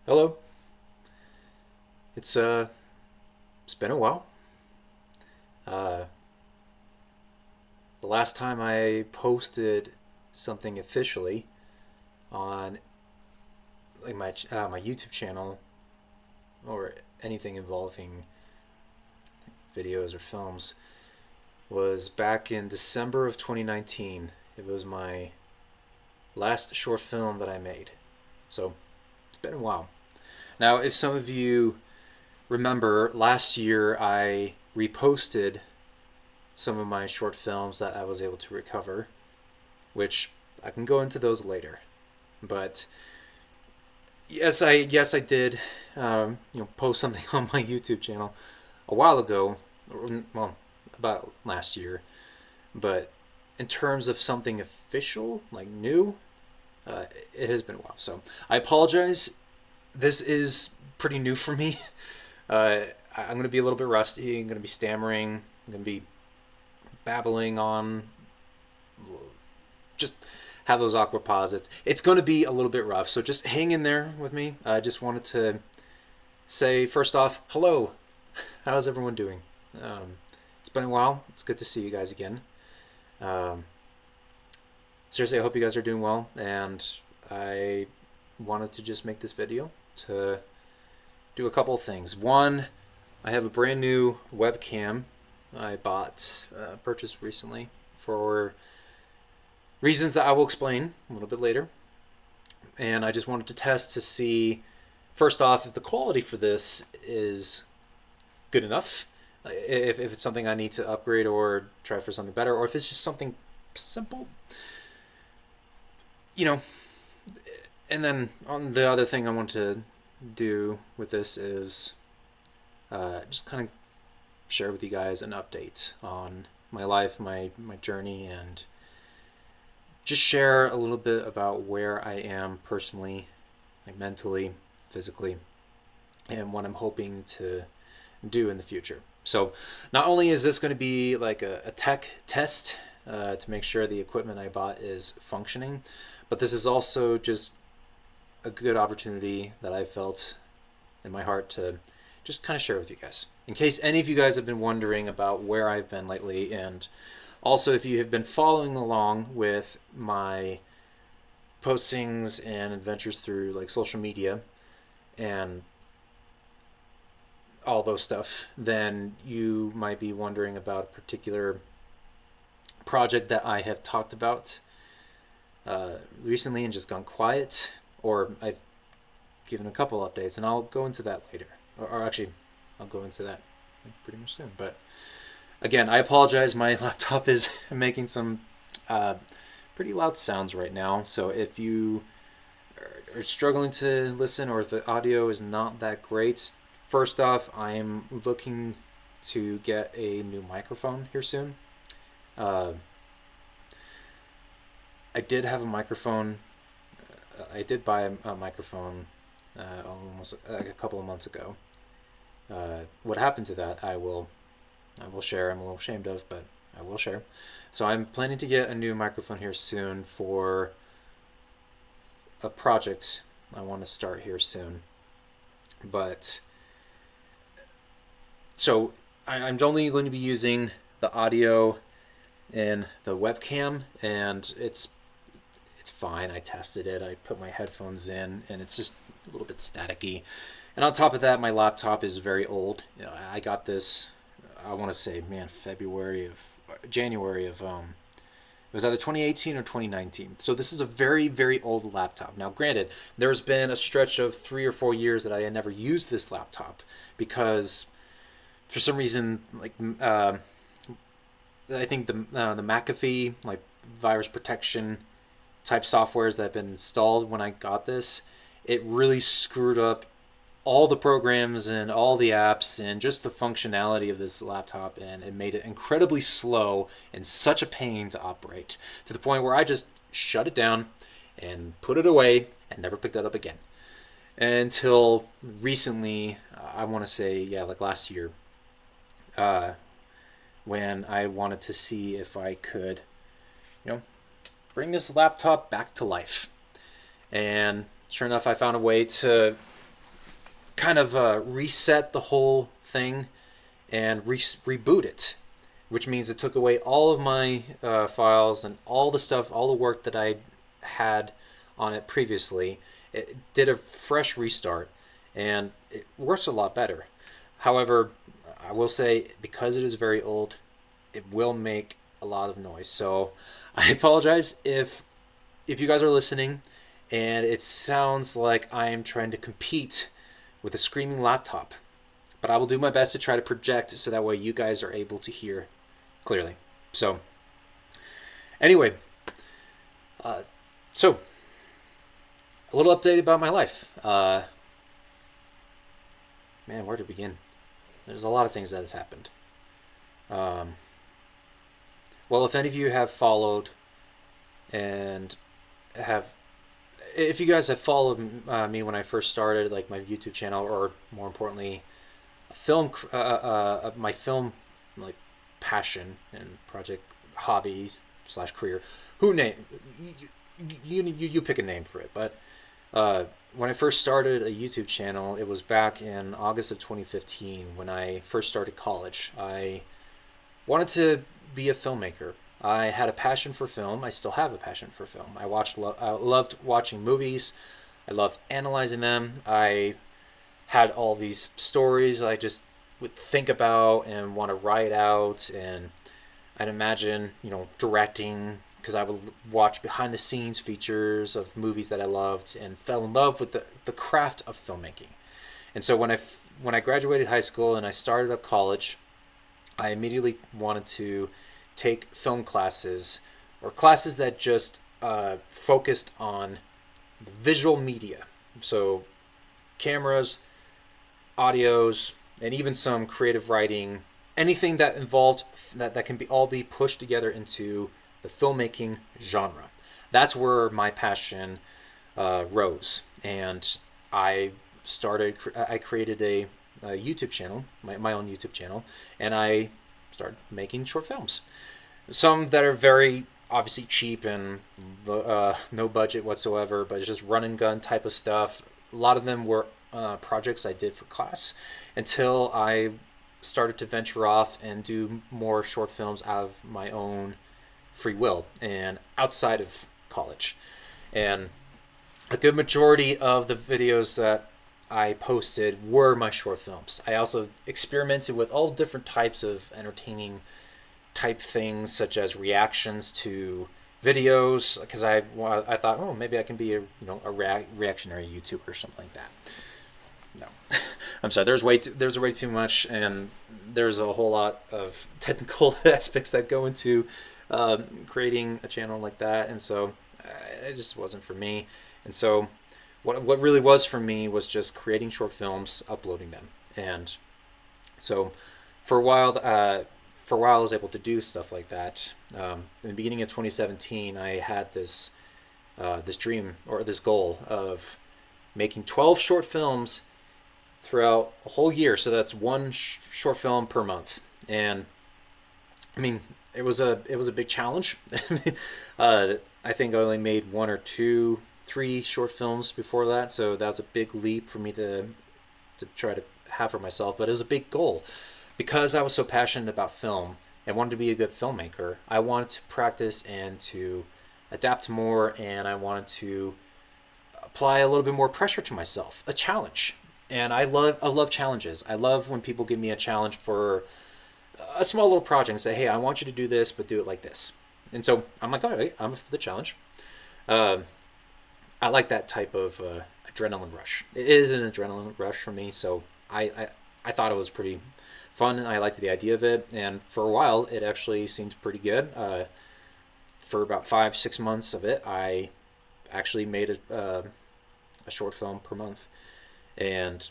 Hello. It's been a while. Uh the last time I posted something officially on like my YouTube channel or anything involving videos or films was back in December of 2019. It was my last short film that I made. So, it's been a while. Now, if some of you remember last year I reposted some of my short films that I was able to recover, which I can go into those later. But yes I did post something on my YouTube channel a while ago, well, about last year. But in terms of something official, like new, it has been a while. So I apologize. This is pretty new for me. Uh, I'm going to be a little bit rusty. I'm going to be stammering. I'm going to be babbling on, just have those awkward pauses. It's going to be a little bit rough, so just hang in there with me. I just wanted to say, first off, hello. How's everyone doing? It's been a while. It's good to see you guys again. Um, Seriously, I hope you guys are doing well, and I wanted to just make this video to do a couple of things. One, I have a brand new webcam I purchased recently for reasons that I will explain a little bit later. And I just wanted to test to see, first off, if the quality for this is good enough, if it's something I need to upgrade or try for something better, or if it's just something simple, you know. And then on the other thing I want to do with this is just kind of share with you guys an update on my life, my journey, and just share a little bit about where I am personally, like mentally, physically, and what I'm hoping to do in the future. So, not only is this going to be like a tech test to make sure the equipment I bought is functioning, but this is also just a good opportunity that I felt in my heart to just kind of share with you guys. In case any of you guys have been wondering about where I've been lately, and also if you have been following along with my postings and adventures through like social media and all those stuff, then you might be wondering about a particular project that I have talked about recently and just gone quiet, or I've given a couple updates, and I'll go into that later. Or actually, I'll go into that pretty much soon. But again, I apologize. My laptop is making some pretty loud sounds right now. So if you are struggling to listen, or if the audio is not that great, first off, I'm looking to get a new microphone here soon. I did have a microphone. I did buy a microphone almost like a couple of months ago. What happened to that, I will share. I'm a little ashamed of, but I will share. So I'm planning to get a new microphone here soon for a project I want to start here soon. But so I'm only going to be using the audio in the webcam, and it's fine. I tested it. I put my headphones in, and it's just a little bit staticky. And on top of that, my laptop is very old. I got this, I want to say, man, January of, it was either 2018 or 2019. So this is a very, very old laptop. Now, granted, there's been a stretch of 3 or 4 years that I had never used this laptop because for some reason, like, I think the McAfee, like, virus protection type softwares that have been installed when I got this, it really screwed up all the programs and all the apps and just the functionality of this laptop, and it made it incredibly slow and such a pain to operate, to the point where I just shut it down and put it away and never picked it up again until recently. I want to say, yeah, like last year, when I wanted to see if I could, you know, bring this laptop back to life. And sure enough, I found a way to kind of reset the whole thing and reboot it, which means it took away all of my files and all the stuff, all the work that I had on it previously. It did a fresh restart, and it works a lot better. However, I will say, because it is very old, it will make a lot of noise. So I apologize if you guys are listening and it sounds like I am trying to compete with a screaming laptop. But I will do my best to try to project so that way you guys are able to hear clearly. So, anyway, so a little update about my life. Man, where to begin? There's a lot of things that has happened. Well, if any of you have followed and have, if you guys have followed me when I first started, like my YouTube channel, or more importantly, film, my film, like passion and project, hobby slash career. Who name? You pick a name for it. But when I first started a YouTube channel, it was back in August of 2015 when I first started college. I wanted to be a filmmaker. I had a passion for film. I still have a passion for film. I loved watching movies. I loved analyzing them. I had all these stories I just would think about and want to write out, and I'd imagine, directing, because I would watch behind the scenes features of movies that I loved and fell in love with the craft of filmmaking. And so when I graduated high school and I started up college, I immediately wanted to take film classes, or classes that just focused on the visual media. So cameras, audios, and even some creative writing, anything that involved that can all be pushed together into the filmmaking genre. That's where my passion rose, and I created a YouTube channel, my own YouTube channel, and I started making short films. Some that are very obviously cheap and no budget whatsoever, but it's just run and gun type of stuff. A lot of them were projects I did for class, until I started to venture off and do more short films out of my own free will and outside of college. And a good majority of the videos that I posted were my short films. I also experimented with all different types of entertaining type things, such as reactions to videos, because I thought, oh, maybe I can be a reactionary YouTuber or something like that. No, I'm sorry. There's way too much, and there's a whole lot of technical aspects that go into creating a channel like that, and so it just wasn't for me. And so what really was for me was just creating short films, uploading them. And so for a while I was able to do stuff like that. In the beginning of 2017, I had this dream, or this goal, of making 12 short films throughout a whole year. So that's one short film per month. And I mean, it was a big challenge. I think I only made 1 or 2, 3 short films before that, so that was a big leap for me to try to have for myself. But it was a big goal, because I was so passionate about film and wanted to be a good filmmaker. I wanted to practice and to adapt more, and I wanted to apply a little bit more pressure to myself, a challenge. And I love challenges. I love when people give me a challenge for a small little project and say, hey, I want you to do this, but do it like this. And so I'm like, all right, I'm for the challenge. I like that type of adrenaline rush. It is an adrenaline rush for me, so I thought it was pretty fun, and I liked the idea of it. And for a while, it actually seemed pretty good. For about 5-6 months of it, I actually made a short film per month. And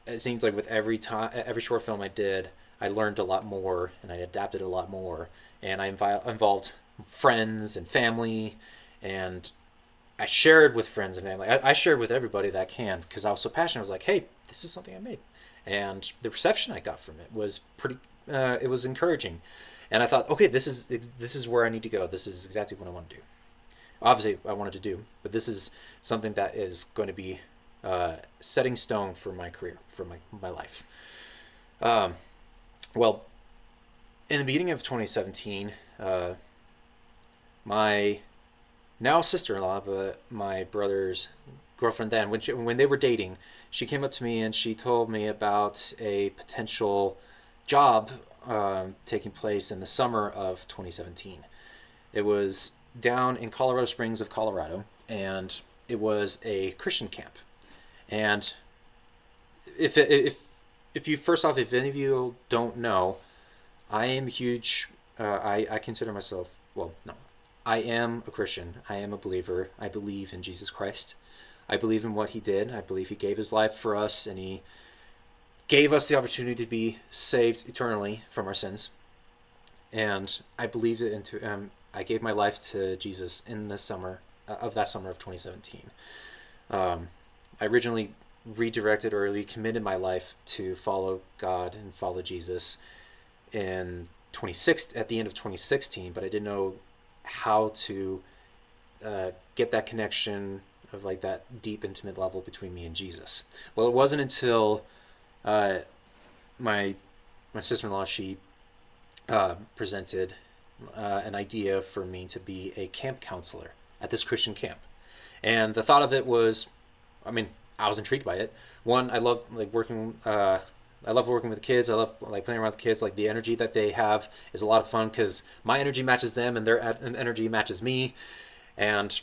it seems like with every short film I did, I learned a lot more, and I adapted a lot more, and I involved friends and family, and I shared with friends and family. I shared with everybody that I can, because I was so passionate. I was like, hey, this is something I made. And the reception I got from it was pretty, it was encouraging. And I thought, okay, this is where I need to go. This is exactly what I want to do. Obviously, I wanted to do, but this is something that is going to be setting stone for my career, for my life. Um, well, in the beginning of 2017, my now sister-in-law, but my brother's girlfriend then, when they were dating, she came up to me and she told me about a potential job taking place in the summer of 2017. It was down in Colorado Springs of Colorado, and it was a Christian camp. And if you first off, if any of you don't know, I am huge. I consider myself, well, no, I am a Christian. I am a believer. I believe in Jesus Christ. I believe in what he did. I believe he gave his life for us, and he gave us the opportunity to be saved eternally from our sins. And I believed it into. I gave my life to Jesus in the summer of that summer of 2017. I originally redirected or recommitted my life to follow God and follow Jesus in 26 at the end of 2016, but I didn't know how to get that connection of like that deep intimate level between me and Jesus. Well, it wasn't until my sister-in-law, she presented an idea for me to be a camp counselor at this Christian camp, and the thought of it was, I mean, I was intrigued by it. One, I love like working. I love working with the kids. I love like playing around with the kids. Like the energy that they have is a lot of fun because my energy matches them and their energy matches me, and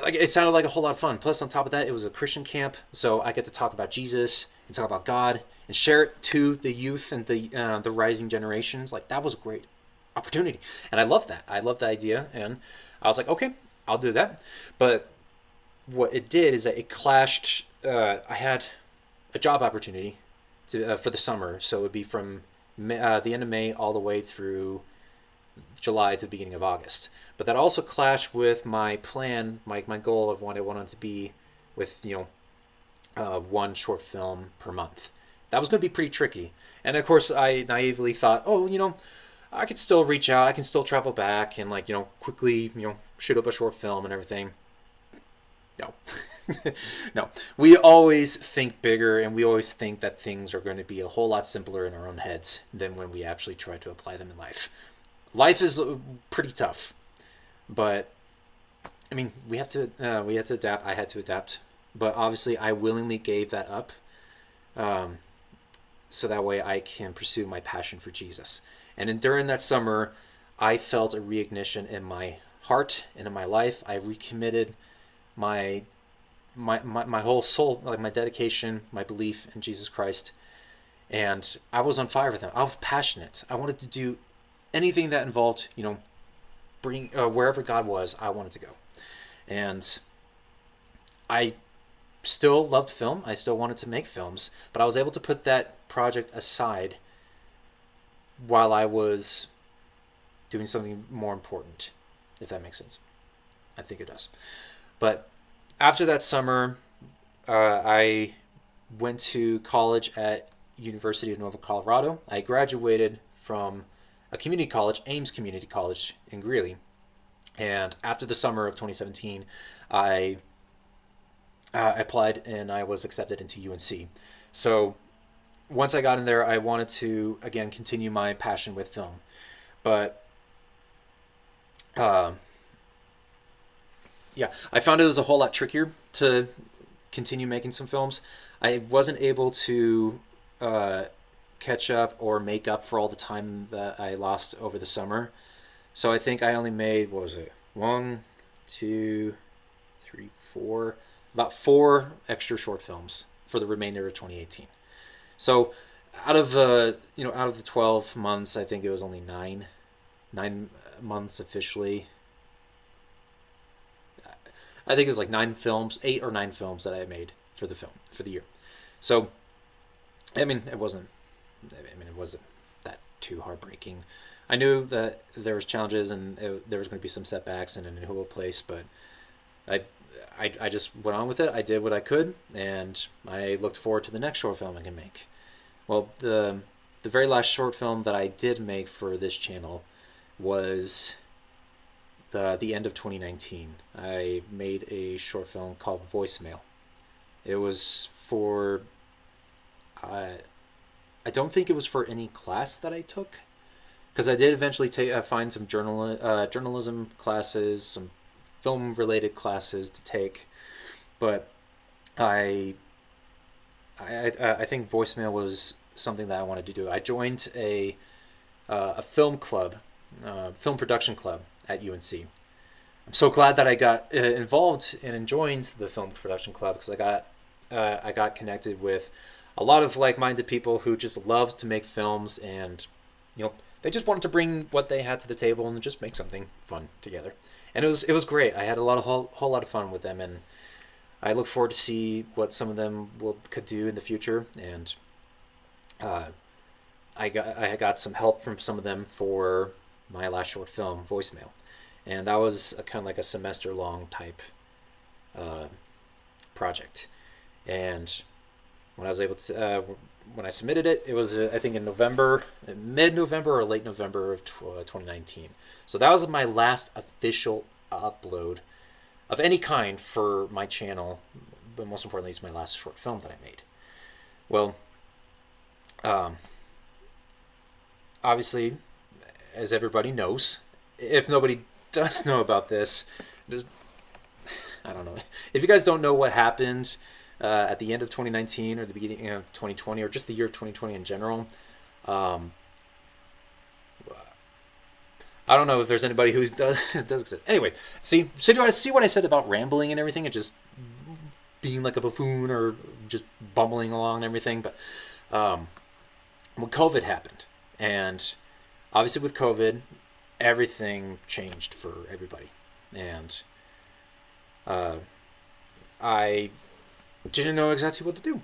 like it sounded like a whole lot of fun. Plus, on top of that, it was a Christian camp, so I get to talk about Jesus and talk about God and share it to the youth and the rising generations. Like that was a great opportunity, and I love that. I love the idea, and I was like, okay, I'll do that. But what it did is that it clashed. I had a job opportunity for the summer, so it would be from the end of May all the way through July to the beginning of August. But that also clashed with my plan, my goal of what I wanted to be with one short film per month. That was going to be pretty tricky, and of course I naively thought, oh, I could still reach out, I can still travel back and quickly shoot up a short film and everything. No. No. We always think bigger, and we always think that things are going to be a whole lot simpler in our own heads than when we actually try to apply them in life. Life is pretty tough, but I mean, we had to adapt. I had to adapt, but obviously I willingly gave that up, so that way I can pursue my passion for Jesus. And during that summer, I felt a reignition in my heart and in my life. I recommitted my whole soul, like my dedication, my belief in Jesus Christ, and I was on fire with him. I was passionate. I wanted to do anything that involved, bring wherever God was, I wanted to go. And I still loved film. I still wanted to make films, but I was able to put that project aside while I was doing something more important, if that makes sense. I think it does. But after that summer, I went to college at University of Northern Colorado. I graduated from a community college, Ames Community College in Greeley. And after the summer of 2017, I applied and I was accepted into UNC. So once I got in there, I wanted to, again, continue my passion with film. But yeah, I found it was a whole lot trickier to continue making some films. I wasn't able to catch up or make up for all the time that I lost over the summer. So I think I only made, what was it? 1, 2, 3, 4, about 4 extra short films for the remainder of 2018. So out of the 12 months, I think it was only 9 months officially. I think it's like 9 films, 8 or 9 films that I made for the year. So, I mean, it wasn't that too heartbreaking. I knew that there was challenges and there was going to be some setbacks and an inevitable place, but I just went on with it. I did what I could, and I looked forward to the next short film I can make. Well, the very last short film that I did make for this channel was the end of 2019. I made a short film called Voicemail, It was for I I don't think it was for any class that I took, because I did eventually find some journalism classes, some film related classes to take, but I I think voicemail was something that I wanted to do. I joined a film club, film production club at UNC. I'm so glad that I got involved and joined the film production club, because I got connected with a lot of like-minded people who just loved to make films, and they just wanted to bring what they had to the table and just make something fun together. And it was great. I had a whole lot of fun with them, and I look forward to see what some of them could do in the future. And uh, I got some help from some of them for my last short film, Voicemail, and that was a kind of like a semester long type uh, project. And when I was able to, when I submitted it, it was I think in November, mid November or late November of 2019. So that was my last official upload of any kind for my channel, but most importantly, it's my last short film that I made. Well, um, obviously, as everybody knows, if nobody does know about this, just, I don't know. If you guys don't know what happened at the end of 2019 or the beginning of 2020, or just the year of 2020 in general, um, I don't know if there's anybody who does it. Anyway, so do you want to see what I said about rambling and everything, and just being like a buffoon or just bumbling along and everything? But when COVID happened, and obviously with COVID, everything changed for everybody, and uh, I didn't know exactly what to do.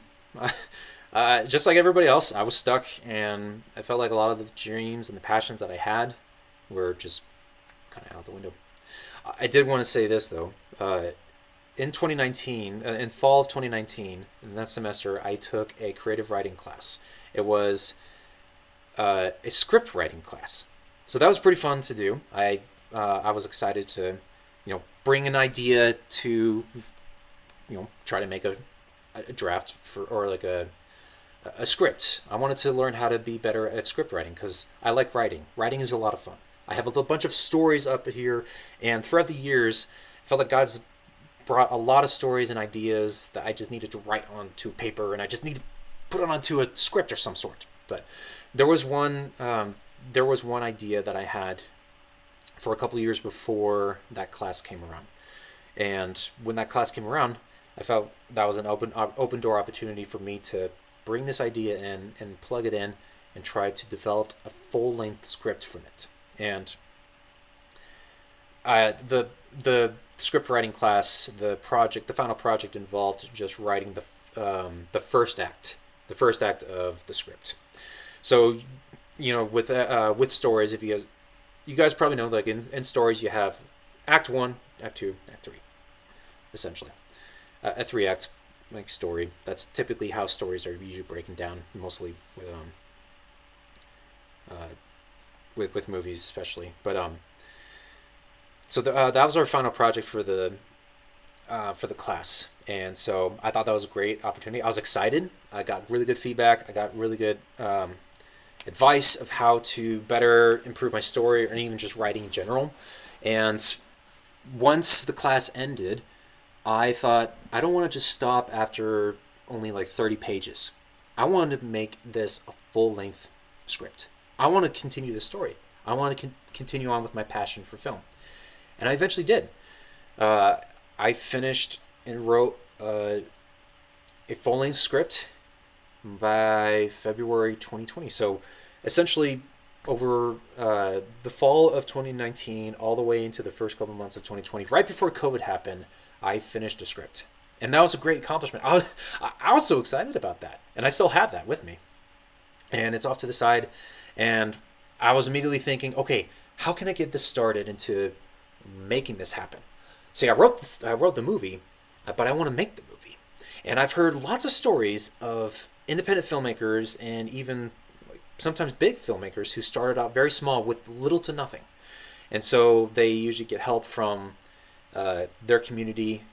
Just like everybody else, I was stuck, and I felt like a lot of the dreams and the passions that I had were just kind of out the window. I did want to say this though. In 2019, in fall of 2019, in that semester, I took a creative writing class. It was a script writing class, so that was pretty fun to do. I was excited to, bring an idea to, try to make a draft for, or like a script. I wanted to learn how to be better at script writing, because I like writing. Writing is a lot of fun. I have a bunch of stories up here, and throughout the years, I felt like God's brought a lot of stories and ideas that I just needed to write onto paper, and I just need to put it onto a script or some sort. But there was one idea that I had for a couple of years before that class came around, and when that class came around, I felt that was an open door opportunity for me to bring this idea in and plug it in and try to develop a full length script from it. And the script writing class, the final project involved just writing the first act of the script. So, with stories, if you guys probably know, like in stories, you have Act 1, Act 2, Act 3, essentially. A 3-act like story. That's typically how stories are usually breaking down, mostly with movies, especially. But so that was our final project for the class, and so I thought that was a great opportunity. I was excited. I got really good feedback. I got really good advice of how to better improve my story, or even just writing in general. And once the class ended, I thought, I don't want to just stop after only like 30 pages. I wanted to make this a full-length script. I want to continue the story. I want to continue on with my passion for film. And I eventually did. I finished and wrote a full-length script by February 2020. So essentially, over the fall of 2019 all the way into the first couple months of 2020, right before COVID happened, I finished a script. And that was a great accomplishment. I was so excited about that. And I still have that with me. And it's off to the side. And I was immediately thinking, okay, how can I get this started into making this happen? See, I wrote the movie, but I want to make the movie. And I've heard lots of stories of independent filmmakers, and even sometimes big filmmakers, who started out very small with little to nothing. And so they usually get help from their community,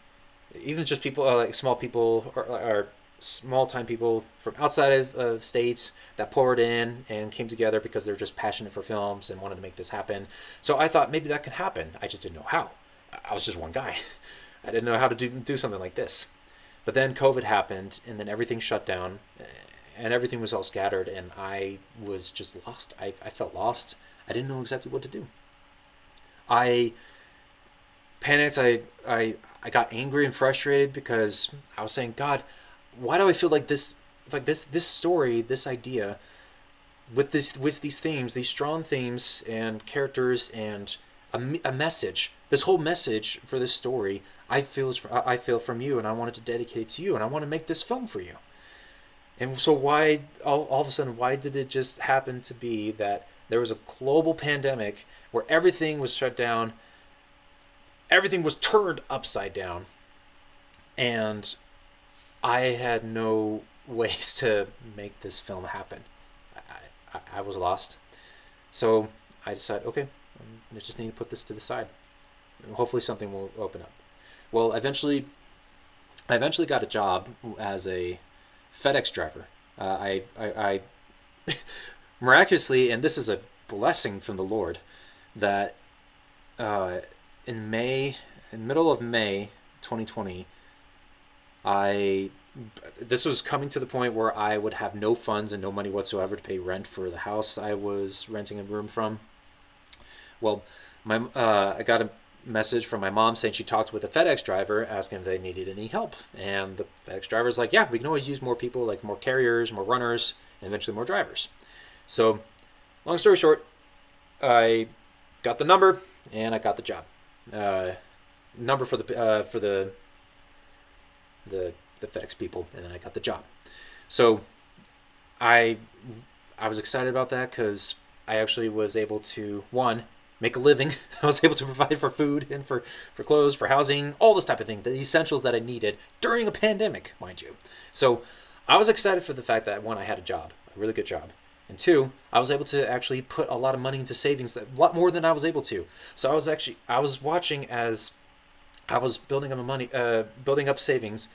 even just people like small people or small time people from outside of states that poured in and came together because they're just passionate for films and wanted to make this happen. So I thought maybe that could happen. I just didn't know how. I was just one guy. I didn't know how to do something like this. But then COVID happened, and then everything shut down, and everything was all scattered, and I was just lost. I felt lost. I didn't know exactly what to do. I panicked. I got angry and frustrated because I was saying, God, why do I feel like this story, this idea, with these themes, these strong themes and characters and a message, this whole message for this story, I feel from you, and I wanted to dedicate it to you, and I want to make this film for you. And so why all of a sudden why did it just happen to be that there was a global pandemic where everything was shut down, everything was turned upside down, and I had no ways to make this film happen. I was lost. So I decided, okay, I just need to put this to the side. Hopefully something will open up. Well, I eventually got a job as a FedEx driver. I miraculously, and this is a blessing from the Lord, that uh, in middle of May 2020, I this was coming to the point where I would have no funds and no money whatsoever to pay rent for the house I was renting a room from. Well, I got a message from my mom saying she talked with a FedEx driver asking if they needed any help, and the FedEx driver's like, "Yeah, we can always use more people, like more carriers, more runners, and eventually more drivers." So, long story short, I got the number and I got the job. Uh, Number for the FedEx people, and then I got the job. So I I was excited about that because I actually was able to, one, make a living. I was able to provide for food and for clothes, for housing, all this type of thing, the essentials that I needed during a pandemic, mind you. So I was excited for the fact that, one, I had a job, a really good job. And two, I was able to actually put a lot of money into savings, a lot more than I was able to. So I was watching as I was building up savings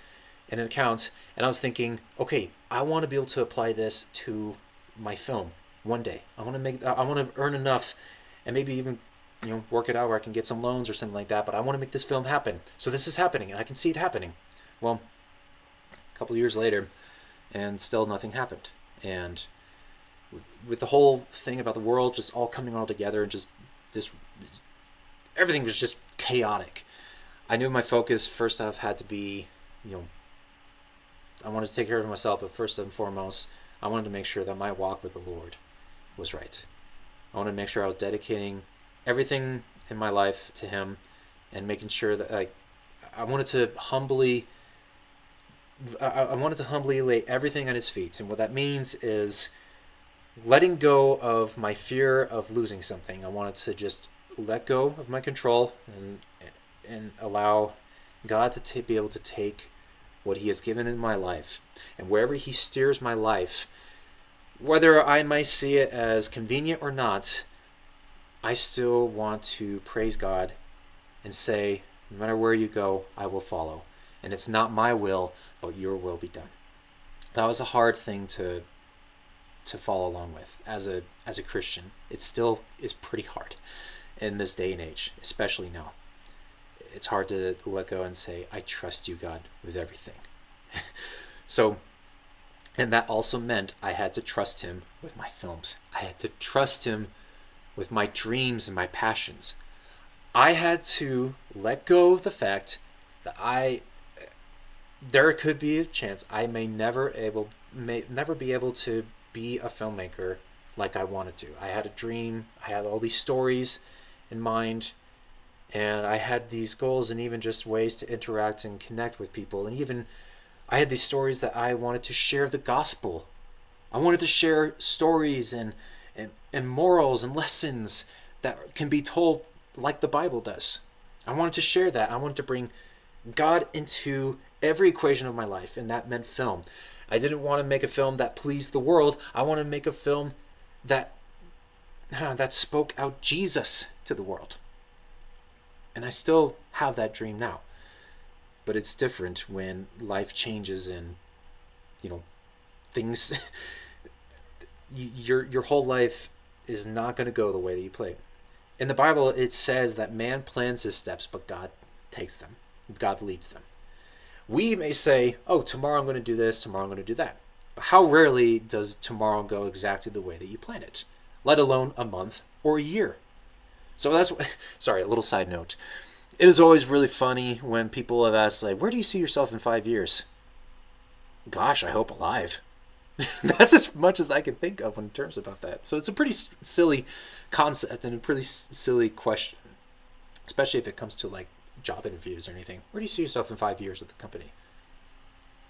in an account, and I was thinking, okay, I want to be able to apply this to my film one day. I want to earn enough, and maybe even work it out where I can get some loans or something like that. But I want to make this film happen. So this is happening, and I can see it happening. Well, a couple of years later, and still nothing happened. And with the whole thing about the world just all coming all together, and just this everything was just chaotic. I knew my focus first off had to be, I wanted to take care of myself, but first and foremost, I wanted to make sure that my walk with the Lord was right. I wanted to make sure I was dedicating everything in my life to Him, and making sure that I wanted to humbly lay everything at His feet. And what that means is letting go of my fear of losing something. I wanted to just let go of my control and allow God to be able to take what He has given in my life, and wherever He steers my life, whether I might see it as convenient or not, I still want to praise God and say, no matter where you go, I will follow. And it's not my will, but your will be done. That was a hard thing to follow along with as a Christian. It still is pretty hard in this day and age, especially now. It's hard to let go and say, I trust you, God, with everything. So, and that also meant I had to trust Him with my films. I had to trust Him with my dreams and my passions. I had to let go of the fact that there could be a chance I may never be able to be a filmmaker like I wanted to. I had a dream. I had all these stories in mind, and I had these goals and even just ways to interact and connect with people. And even I had these stories that I wanted to share the gospel. I wanted to share stories and morals and lessons that can be told like the Bible does. I wanted to share that. I wanted to bring God into every equation of my life, and that meant film. I didn't want to make a film that pleased the world. I wanted to make a film that spoke out Jesus to the world. And I still have that dream now. but it's different when life changes and, things. Your whole life is not going to go the way that you planned. In the Bible, it says that man plans his steps, but God takes them. God leads them. We may say, oh, tomorrow I'm going to do this, tomorrow I'm going to do that. But how rarely does tomorrow go exactly the way that you plan it, let alone a month or a year? So that's sorry, a little side note. It is always really funny when people have asked, like, where do you see yourself in 5 years? Gosh, I hope alive. That's as much as I can think of in terms about that. So it's a pretty silly concept and a pretty silly question, especially if it comes to like job interviews or anything. Where do you see yourself in 5 years with the company?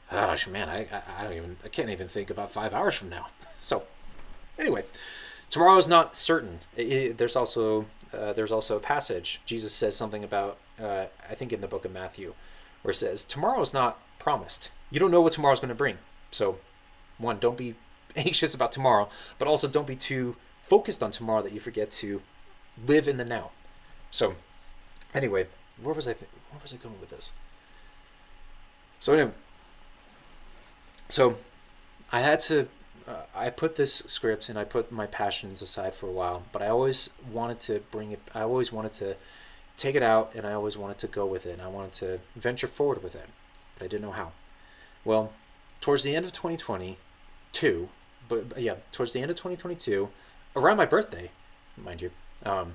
Gosh, man, I can't even think about 5 hours from now. So anyway, tomorrow is not certain. There's also a passage. Jesus says something about I think in the book of Matthew, where it says tomorrow is not promised. You don't know what tomorrow's going to bring. So one, don't be anxious about tomorrow, but also don't be too focused on tomorrow that you forget to live in the now. So anyway, where was I going with this? So anyway, I had to I put this script and I put my passions aside for a while, but I always wanted to take it out, and I always wanted to go with it, and I wanted to venture forward with it, but I didn't know how. Well, towards the end of 2022, towards the end of 2022, around my birthday, mind you, probably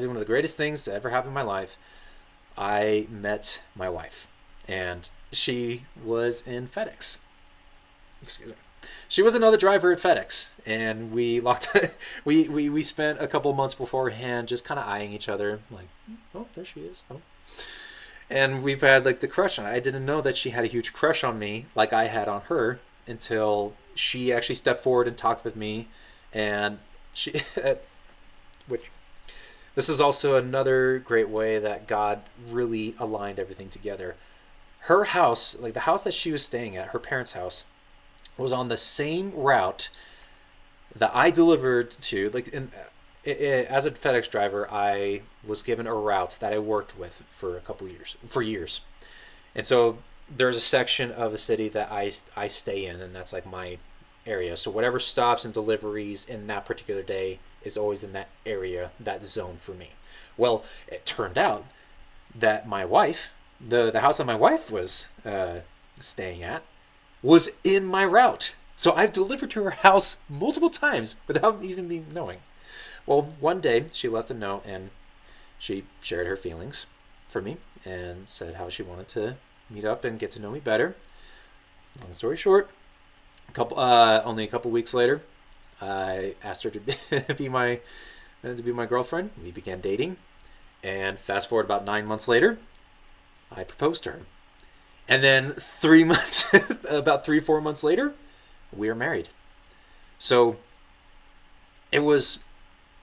one of the greatest things that ever happened in my life, I met my wife, and she was in FedEx. Excuse me. She was another driver at FedEx, and we spent a couple months beforehand just kind of eyeing each other, like, oh, there she is. Oh. And we've had like the crush on her. I didn't know that she had a huge crush on me like I had on her until she actually stepped forward and talked with me, and she which this is also another great way that God really aligned everything together. Her house, like the house that she was staying at, her parents' house, was on the same route that I delivered to. As a FedEx driver, I was given a route that I worked with for years. And so there's a section of the city that I stay in, and that's like my area. So whatever stops and deliveries in that particular day is always in that area, that zone for me. Well, it turned out that my wife, the house that my wife was staying at, was in my route. So I've delivered to her house multiple times without even me knowing. Well, one day she left a note and she shared her feelings for me and said how she wanted to meet up and get to know me better. Long story short, only a couple weeks later, I asked her to be my girlfriend. We began dating, and fast forward about 9 months later, I proposed to her. And then 4 months later, we are married. So it was,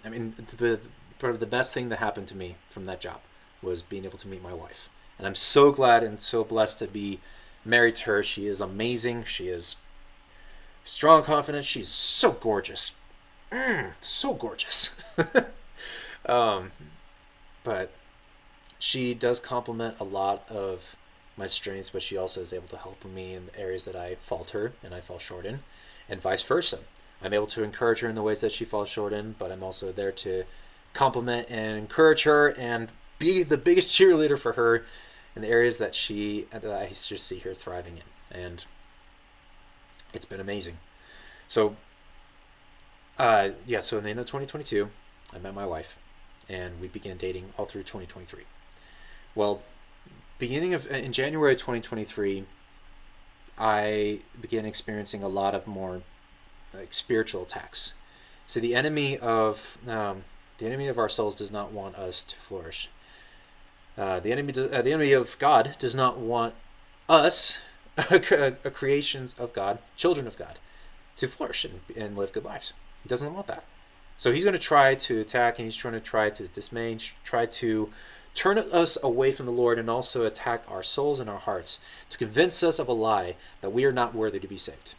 part of the best thing that happened to me from that job was being able to meet my wife. And I'm so glad and so blessed to be married to her. She is amazing. She is strong, confident. She's so gorgeous. So gorgeous. But she does complement a lot of my strengths, but she also is able to help me in the areas that I falter and I fall short in, and vice versa. I'm able to encourage her in the ways that she falls short in, but I'm also there to compliment and encourage her and be the biggest cheerleader for her in the areas that I just see her thriving in. And it's been amazing. So, so in the end of 2022, I met my wife, and we began dating all through 2023. Well, in January 2023, I began experiencing a lot of more spiritual attacks. So the enemy of our souls does not want us to flourish. The enemy of God does not want us, creations of God, children of God, to flourish and live good lives. He doesn't want that. So he's going to try to attack, and he's trying to try to dismay, try to turn us away from the Lord, and also attack our souls and our hearts to convince us of a lie that we are not worthy to be saved.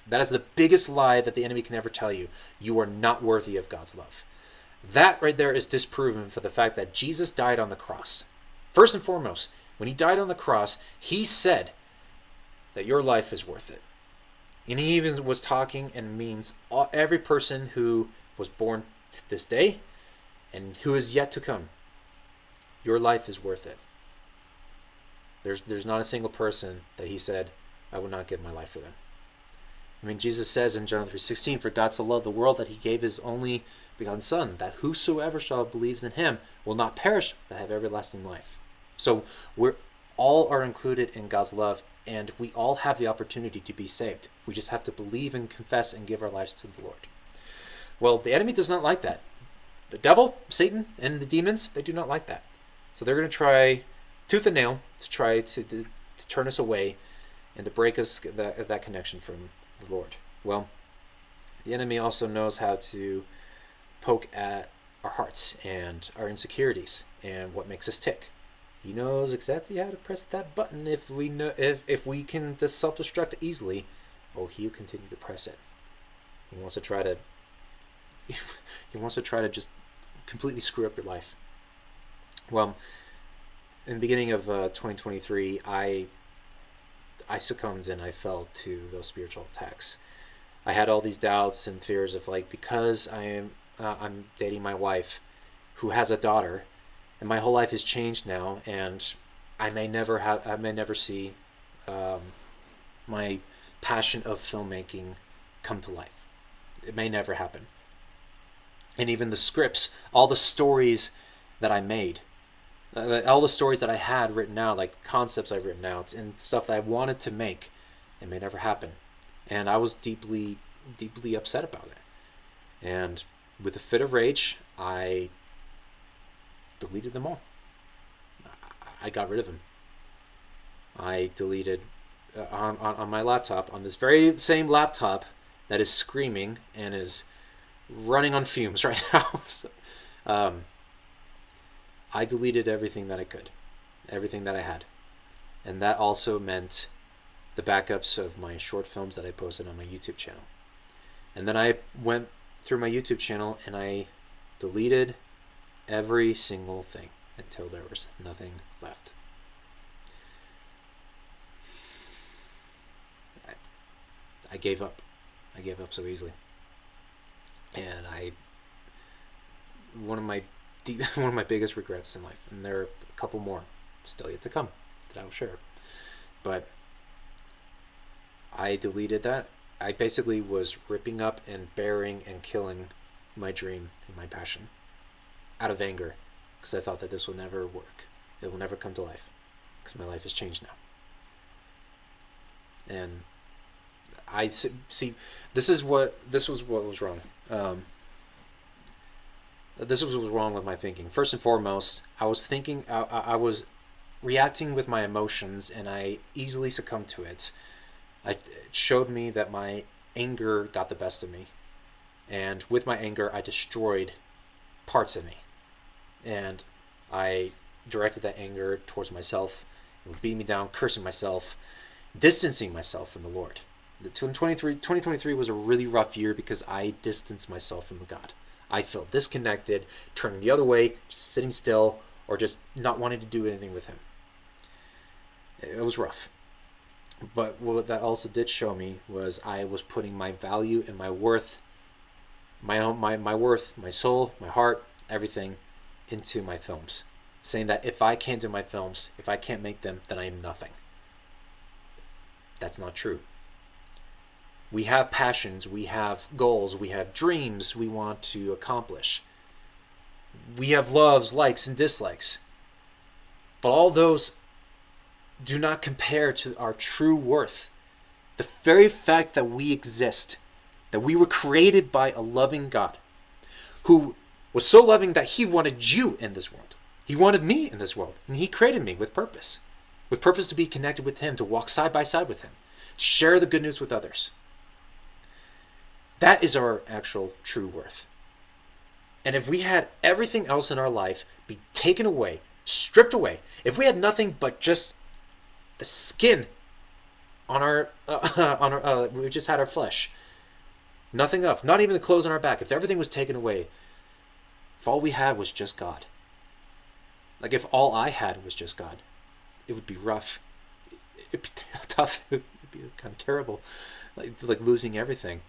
That is the biggest lie that the enemy can ever tell you. You are not worthy of God's love. That right there is disproven for the fact that Jesus died on the cross. First and foremost, When he died on the cross, he said that your life is worth it. And he even was talking and means every person who was born to this day and who is yet to come. Your life is worth it. There's not a single person that he said, I would not give my life for them. I mean, Jesus says in John 3:16, for God so loved the world that he gave his only begotten Son, that whosoever shall believes in him will not perish, but have everlasting life. So we're all are included in God's love, and we all have the opportunity to be saved. We just have to believe and confess and give our lives to the Lord. Well, the enemy does not like that. The devil, Satan, and the demons, they do not like that. So they're going to try tooth and nail to try to turn us away and to break us that connection from the Lord. Well, the enemy also knows how to poke at our hearts and our insecurities and what makes us tick. He knows exactly how to press that button if we can just self-destruct easily. Oh, he'll continue to press it. He wants to try to just completely screw up your life. Well, in the beginning of 2023, I succumbed and I fell to those spiritual attacks. I had all these doubts and fears of because I'm dating my wife, who has a daughter, and my whole life has changed now, and I may never see my passion of filmmaking come to life. It may never happen. And even the scripts, all the stories that I made, all the stories that I had written out, like concepts I've written out and stuff that I wanted to make, it may never happen. And I was deeply, deeply upset about it. And with a fit of rage, I deleted them all. I got rid of them. I deleted on my laptop, on this very same laptop that is screaming and is running on fumes right now. So, I deleted everything that I could, everything that I had. And that also meant the backups of my short films that I posted on my YouTube channel. And then I went through my YouTube channel and I deleted every single thing until there was nothing left. I gave up. I gave up so easily. And one of my biggest regrets in life, and there are a couple more still yet to come that I will share. But I deleted that. I basically was ripping up and burying and killing my dream and my passion out of anger, because I thought that this will never work. It will never come to life, because my life has changed now. And I see. This was what was wrong. This was wrong with my thinking. First and foremost, I was thinking. I was reacting with my emotions, and I easily succumbed to it. It showed me that my anger got the best of me, and with my anger, I destroyed parts of me, and I directed that anger towards myself. It would beat me down, cursing myself, distancing myself from the Lord. 2023 was a really rough year because I distanced myself from God. I felt disconnected, turning the other way, just sitting still, or just not wanting to do anything with Him. It was rough. But what that also did show me was I was putting my value and my worth, my worth, my soul, my heart, everything into my films. Saying that if I can't do my films, if I can't make them, then I am nothing. That's not true. We have passions, we have goals, we have dreams we want to accomplish. We have loves, likes, and dislikes. But all those do not compare to our true worth. The very fact that we exist, that we were created by a loving God, who was so loving that He wanted you in this world. He wanted me in this world, and He created me with purpose to be connected with Him, to walk side by side with Him, to share the good news with others. That is our actual true worth. And if we had everything else in our life be taken away, stripped away, if we had nothing but just the skin on we just had our flesh, nothing else, not even the clothes on our back, if everything was taken away, if all we had was just God, like if all I had was just God, it would be rough. It'd be tough. It'd be kind of terrible, like losing everything.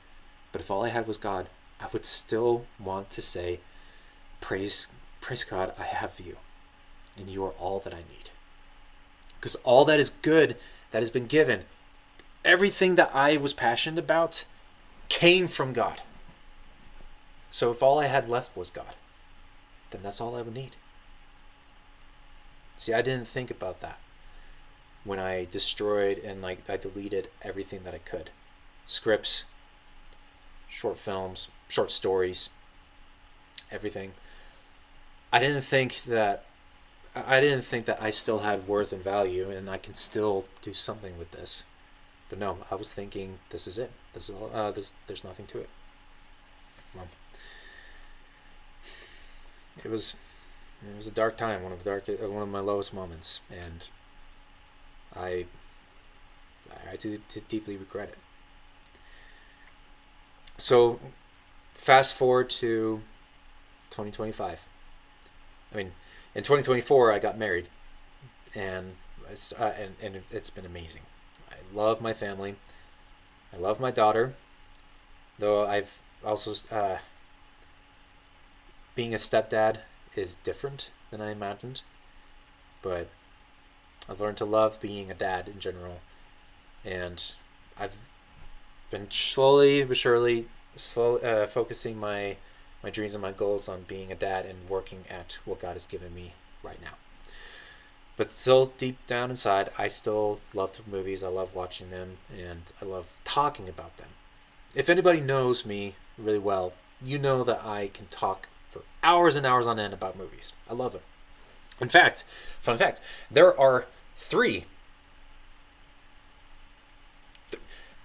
But if all I had was God, I would still want to say, praise God, I have you, and you are all that I need. Because all that is good that has been given, everything that I was passionate about, came from God. So if all I had left was God, then that's all I would need. See, I didn't think about that when I destroyed and I deleted everything that I could. Scripts, short films, short stories, everything. I didn't think that I still had worth and value and I can still do something with this. But no, I was thinking this is it. This is all. There's nothing to it. Well, it was a dark time, one of my lowest moments, and I deeply regret it. So, fast forward to 2025. I mean, in 2024, I got married, and it's been amazing. I love my family. I love my daughter, though I've also being a stepdad is different than I imagined, but I've learned to love being a dad in general, and I've been slowly but surely focusing my dreams and my goals on being a dad and working at what God has given me right now. But still, deep down inside, I still love movies. I love watching them, and I love talking about them. If anybody knows me really well, you know that I can talk for hours and hours on end about movies. I love them. In fact, fun fact, there are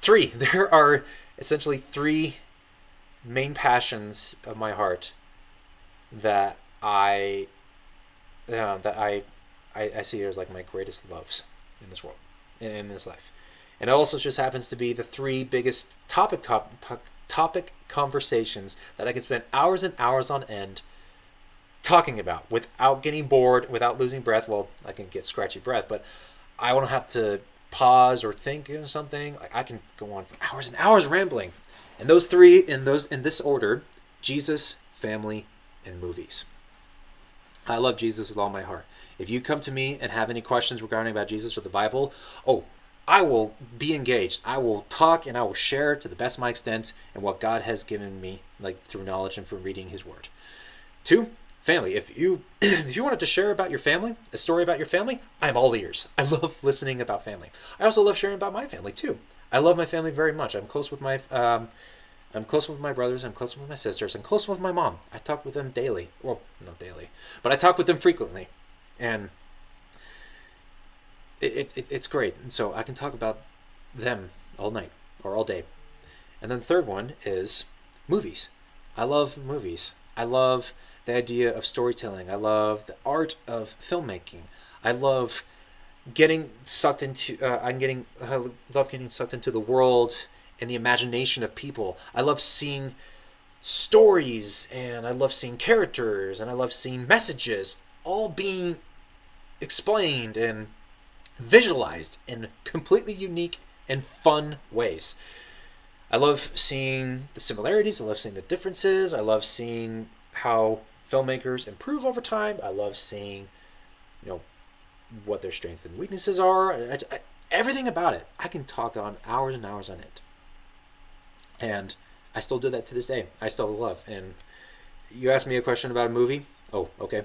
there are essentially three main passions of my heart that I see as like my greatest loves in this world, in this life. And it also just happens to be the three biggest topic conversations that I can spend hours and hours on end talking about without getting bored, without losing breath. Well, I can get scratchy breath, but I won't have to pause or think of something. Like I can go on for hours and hours rambling. And those three, in this order: Jesus, family, and movies. I love Jesus with all my heart. If you come to me and have any questions regarding about Jesus or the Bible, I will be engaged. I will talk and I will share to the best of my extent and what God has given me, like through knowledge and from reading His Word. 2, family. If you wanted to share about your family, a story about your family, I'm all ears. I love listening about family. I also love sharing about my family too. I love my family very much. I'm close with my brothers. I'm close with my sisters. I'm close with my mom. I talk with them daily. Well, not daily, but I talk with them frequently, and it's great. And so I can talk about them all night or all day. And then the third one is movies. I love movies. I love the idea of storytelling. I love the art of filmmaking. I love getting sucked into. I love getting sucked into the world and the imagination of people. I love seeing stories, and I love seeing characters, and I love seeing messages all being explained and visualized in completely unique and fun ways. I love seeing the similarities. I love seeing the differences. I love seeing how filmmakers improve over time. I love seeing, what their strengths and weaknesses are. Everything about it. I can talk on hours and hours on it. And I still do that to this day. I still love. And you asked me a question about a movie. Oh, okay.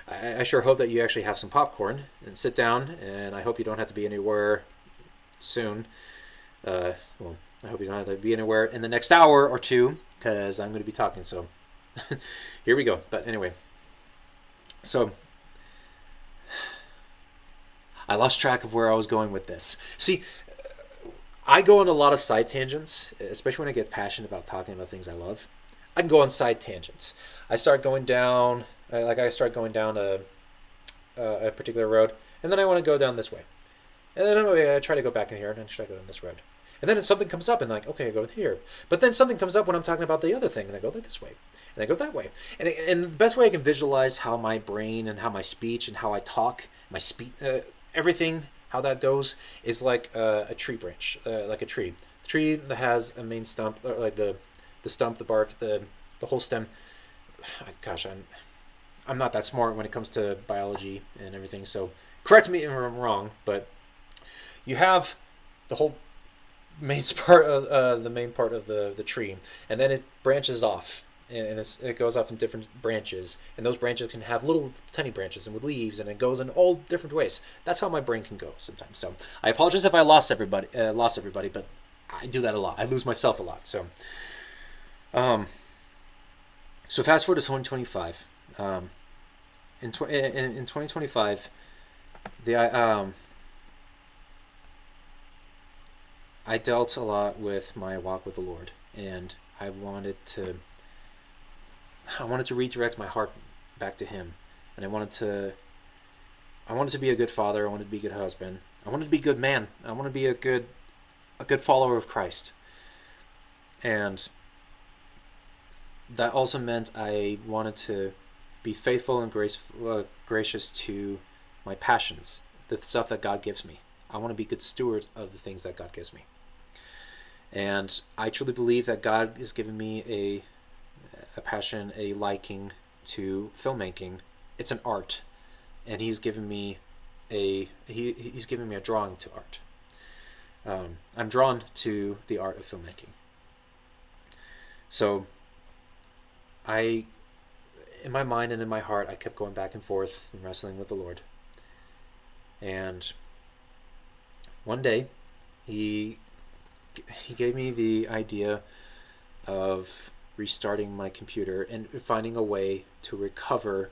I sure hope that you actually have some popcorn and sit down. And I hope you don't have to be anywhere soon. I hope you don't have to be anywhere in the next hour or two, because I'm going to be talking. So here we go. But anyway, so I lost track of where I was going with this. See, I go on a lot of side tangents, especially when I get passionate about talking about things I love. I can go on side tangents. I start going down a particular road, and then I want to go down this way. And then I try to go back in here, and I try to go down this road. And then something comes up, and okay, I go here. But then something comes up when I'm talking about the other thing, and I go this way, and I go that way. And the best way I can visualize how my brain and how my speech and how I talk, everything, how that goes, is like a tree branch, like a tree. The tree that has a main stump, or like the stump, the bark, the whole stem. Gosh, I'm not that smart when it comes to biology and everything, so correct me if I'm wrong, but you have the whole main part of the main part of the tree, and then it branches off, and it goes off in different branches, and those branches can have little tiny branches and with leaves, and it goes in all different ways. That's how my brain can go sometimes. So I apologize if I lost everybody, but I do that a lot. I lose myself a lot. Um, so fast forward to 2025. In 2025, the I dealt a lot with my walk with the Lord, and I wanted to redirect my heart back to Him, and I wanted to be a good father. I wanted to be a good husband. I wanted to be a good man. I wanted to be a good follower of Christ, and that also meant I wanted to be faithful and gracious to my passions, the stuff that God gives me. I want to be good stewards of the things that God gives me. And I truly believe that God has given me a passion, a liking to filmmaking. It's an art, and He's given me He's given me a drawing to art. I'm drawn to the art of filmmaking. So I, in my mind and in my heart, I kept going back and forth and wrestling with the Lord. And one day, He gave me the idea of restarting my computer and finding a way to recover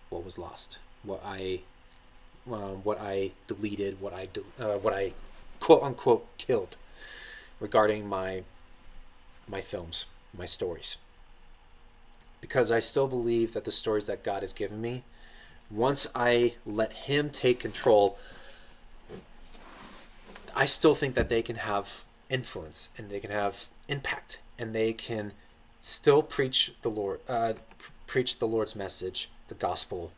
what was lost, what I deleted, what I quote unquote killed regarding my films, my stories. Because I still believe that the stories that God has given me, once I let Him take control, I still think that they can have influence and they can have impact, and they can still preach the Lord's message, the gospel,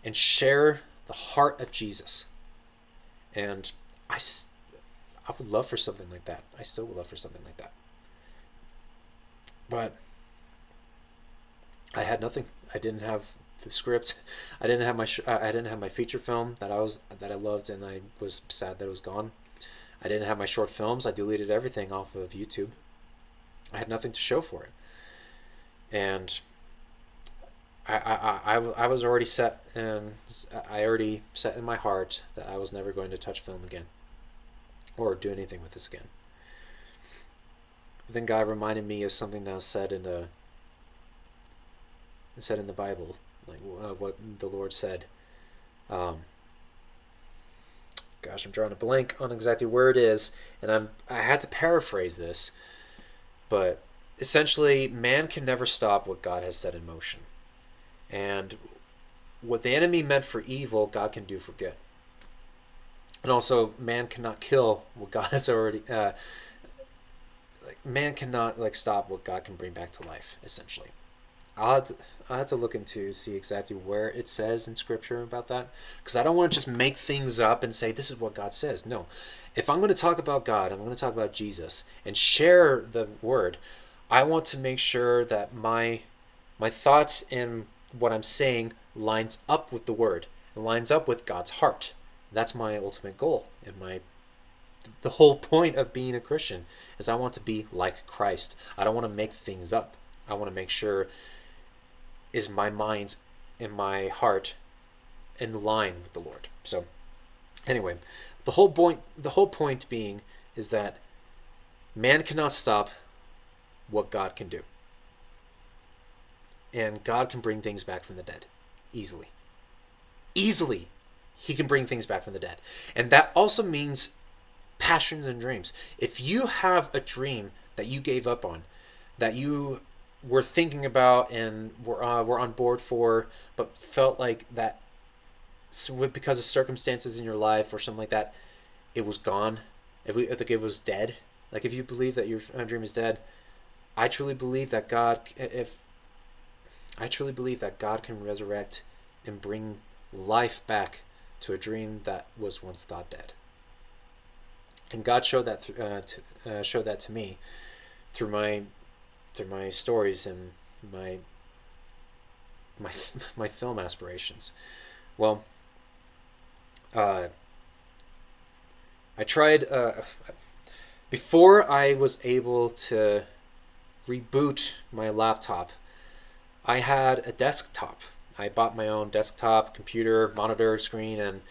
and share the heart of Jesus. And I would love for something like that. I still would love for something like that. But I had nothing. I didn't have the script. I didn't have my feature film that I loved, and I was sad that it was gone. I didn't have my short films. I deleted everything off of YouTube. I had nothing to show for it, and I was already set, and I already set in my heart that I was never going to touch film again, or do anything with this again. But then God reminded me of something that was said in the Bible, like what the Lord said. Gosh, I'm drawing a blank on exactly where it is, and I had to paraphrase this, but essentially, man can never stop what God has set in motion, and what the enemy meant for evil, God can do for good. And also, man cannot kill what God has already. Man cannot stop what God can bring back to life. Essentially, I'll have to look into see exactly where it says in Scripture about that, because I don't want to just make things up and say this is what God says. No, if I'm going to talk about God, I'm going to talk about Jesus and share the Word. I want to make sure that my thoughts and what I'm saying lines up with the Word, and lines up with God's heart. That's my ultimate goal, and the whole point of being a Christian is I want to be like Christ. I don't want to make things up. I want to make sure is my mind and my heart in line with the Lord. So anyway, the whole point being is that man cannot stop what God can do. And God can bring things back from the dead easily. Easily. He can bring things back from the dead. And that also means passions and dreams. If you have a dream that you gave up on, that you were thinking about and were on board for, but felt like that because of circumstances in your life or something like that, it was gone. If it was dead, like if you believe that your dream is dead, I truly believe that God can resurrect and bring life back to a dream that was once thought dead. And God showed that showed that to me through my stories and my my my film aspirations. Well, I tried before I was able to reboot my laptop. I had a desktop. I bought my own desktop, computer, monitor, screen, and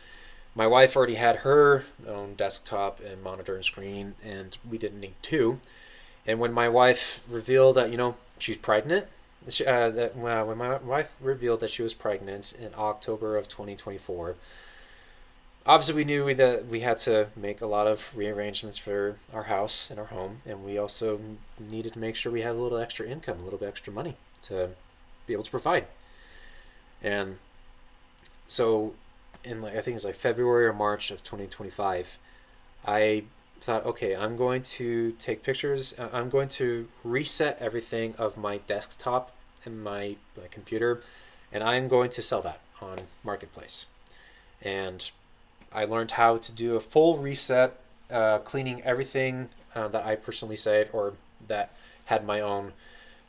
my wife already had her own desktop and monitor and screen, and we didn't need two. And when my wife revealed that, she's pregnant, when my wife revealed that she was pregnant in October of 2024, obviously we knew that we had to make a lot of rearrangements for our house and our home, and we also needed to make sure we had a little extra income, a little bit extra money to be able to provide. And so in I think it was like February or March of 2025, I thought, okay, I'm going to take pictures. I'm going to reset everything of my desktop and my computer, and I'm going to sell that on Marketplace. And I learned how to do a full reset, cleaning everything that I personally saved or that had my own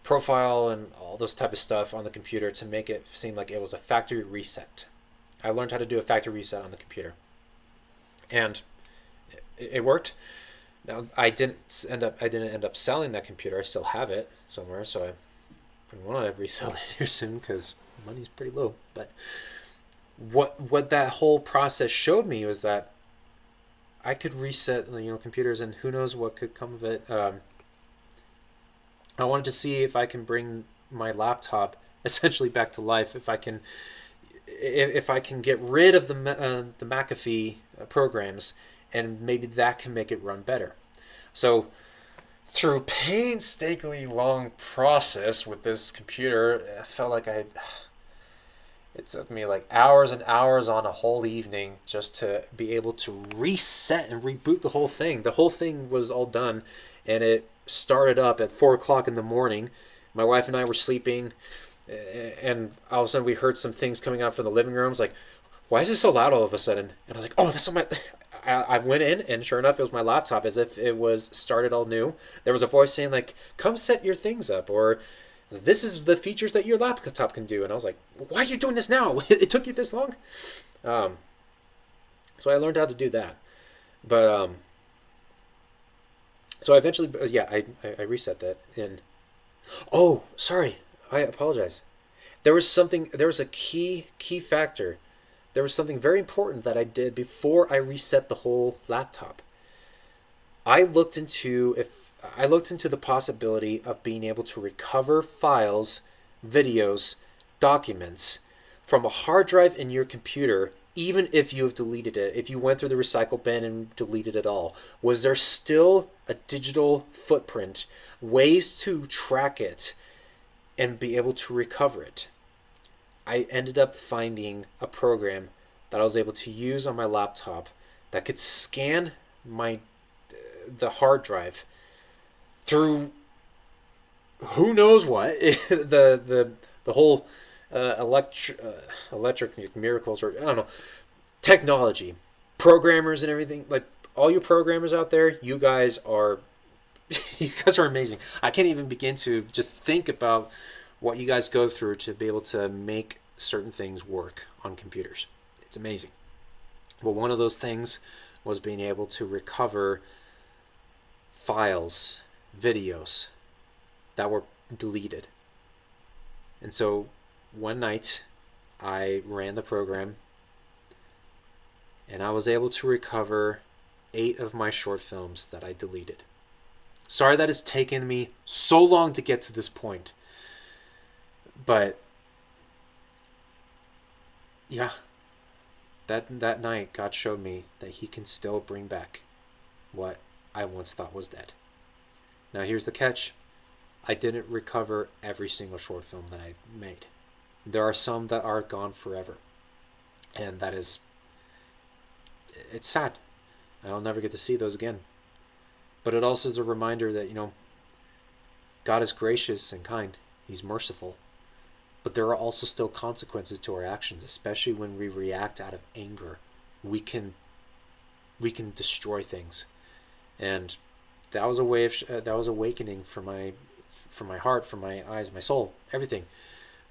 profile and all those type of stuff on the computer to make it seem like it was a factory reset. I learned how to do a factory reset on the computer, and it worked. Now I didn't end up selling that computer. I still have it somewhere, so I pretty want to resell it here soon because money's pretty low. But what that whole process showed me was that I could reset computers, and who knows what could come of it. I wanted to see if I can bring my laptop essentially back to life. If I can get rid of the McAfee programs, and maybe that can make it run better. So through painstakingly long process with this computer, I felt like it took me like hours and hours on a whole evening just to be able to reset and reboot the whole thing. The whole thing was all done, and it started up at 4 o'clock in the morning. My wife and I were sleeping, and all of a sudden we heard some things coming out from the living room. I was like, why is it so loud all of a sudden? And I was like, oh, that's on my... I went in, and sure enough, it was my laptop, as if it was started all new. There was a voice saying, like, come set your things up, or this is the features that your laptop can do. And I was like, why are you doing this now? It took you this long? So I learned how to do that. But, so I eventually, I reset that. And, oh, sorry, I apologize. There was a key factor. There was something very important that I did before I reset the whole laptop. I looked into the possibility of being able to recover files, videos, documents from a hard drive in your computer, even if you have deleted it. If you went through the recycle bin and deleted it all, was there still a digital footprint, ways to track it and be able to recover it? I ended up finding a program that I was able to use on my laptop that could scan the hard drive through who knows what the whole electric miracles, or I don't know, technology, programmers and everything. Like, all you programmers out there, you guys are amazing. I can't even begin to just think about what you guys go through to be able to make certain things work on computers. It's amazing. Well, one of those things was being able to recover files, videos that were deleted. And so one night I ran the program, and I was able to recover 8 of my short films that I deleted. Sorry that it's taken me so long to get to this point. But yeah, that night God showed me that he can still bring back what I once thought was dead. Now here's the catch. I didn't recover every single short film that I made. There are some that are gone forever. And it's sad. I'll never get to see those again. But it also is a reminder that, God is gracious and kind. He's merciful. But there are also still consequences to our actions, especially when we react out of anger we can destroy things. And that was a way of that was awakening for my heart, for my eyes, my soul, everything.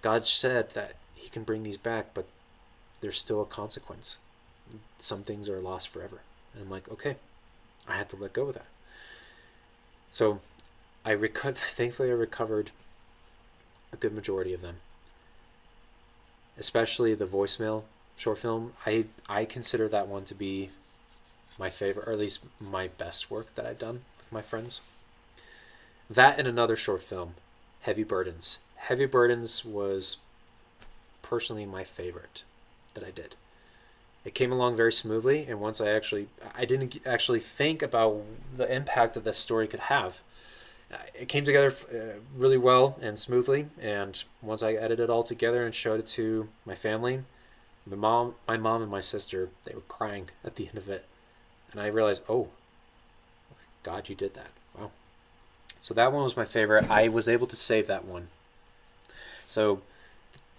God said that He can bring these back, but there's still a consequence. Some things are lost forever. And I'm like, okay, I had to let go of that. So thankfully I recovered a good majority of them, especially the voicemail short film. I consider that one to be my favorite, or at least my best work that I've done with my friends. That and another short film, Heavy Burdens. Heavy Burdens was personally my favorite that I did. It came along very smoothly, and once I didn't actually think about the impact that this story could have. It came together really well and smoothly, and once I edited it all together and showed it to my family, my mom and my sister, they were crying at the end of it. And I realized, oh, God, you did that. Wow. So that one was my favorite. I was able to save that one. So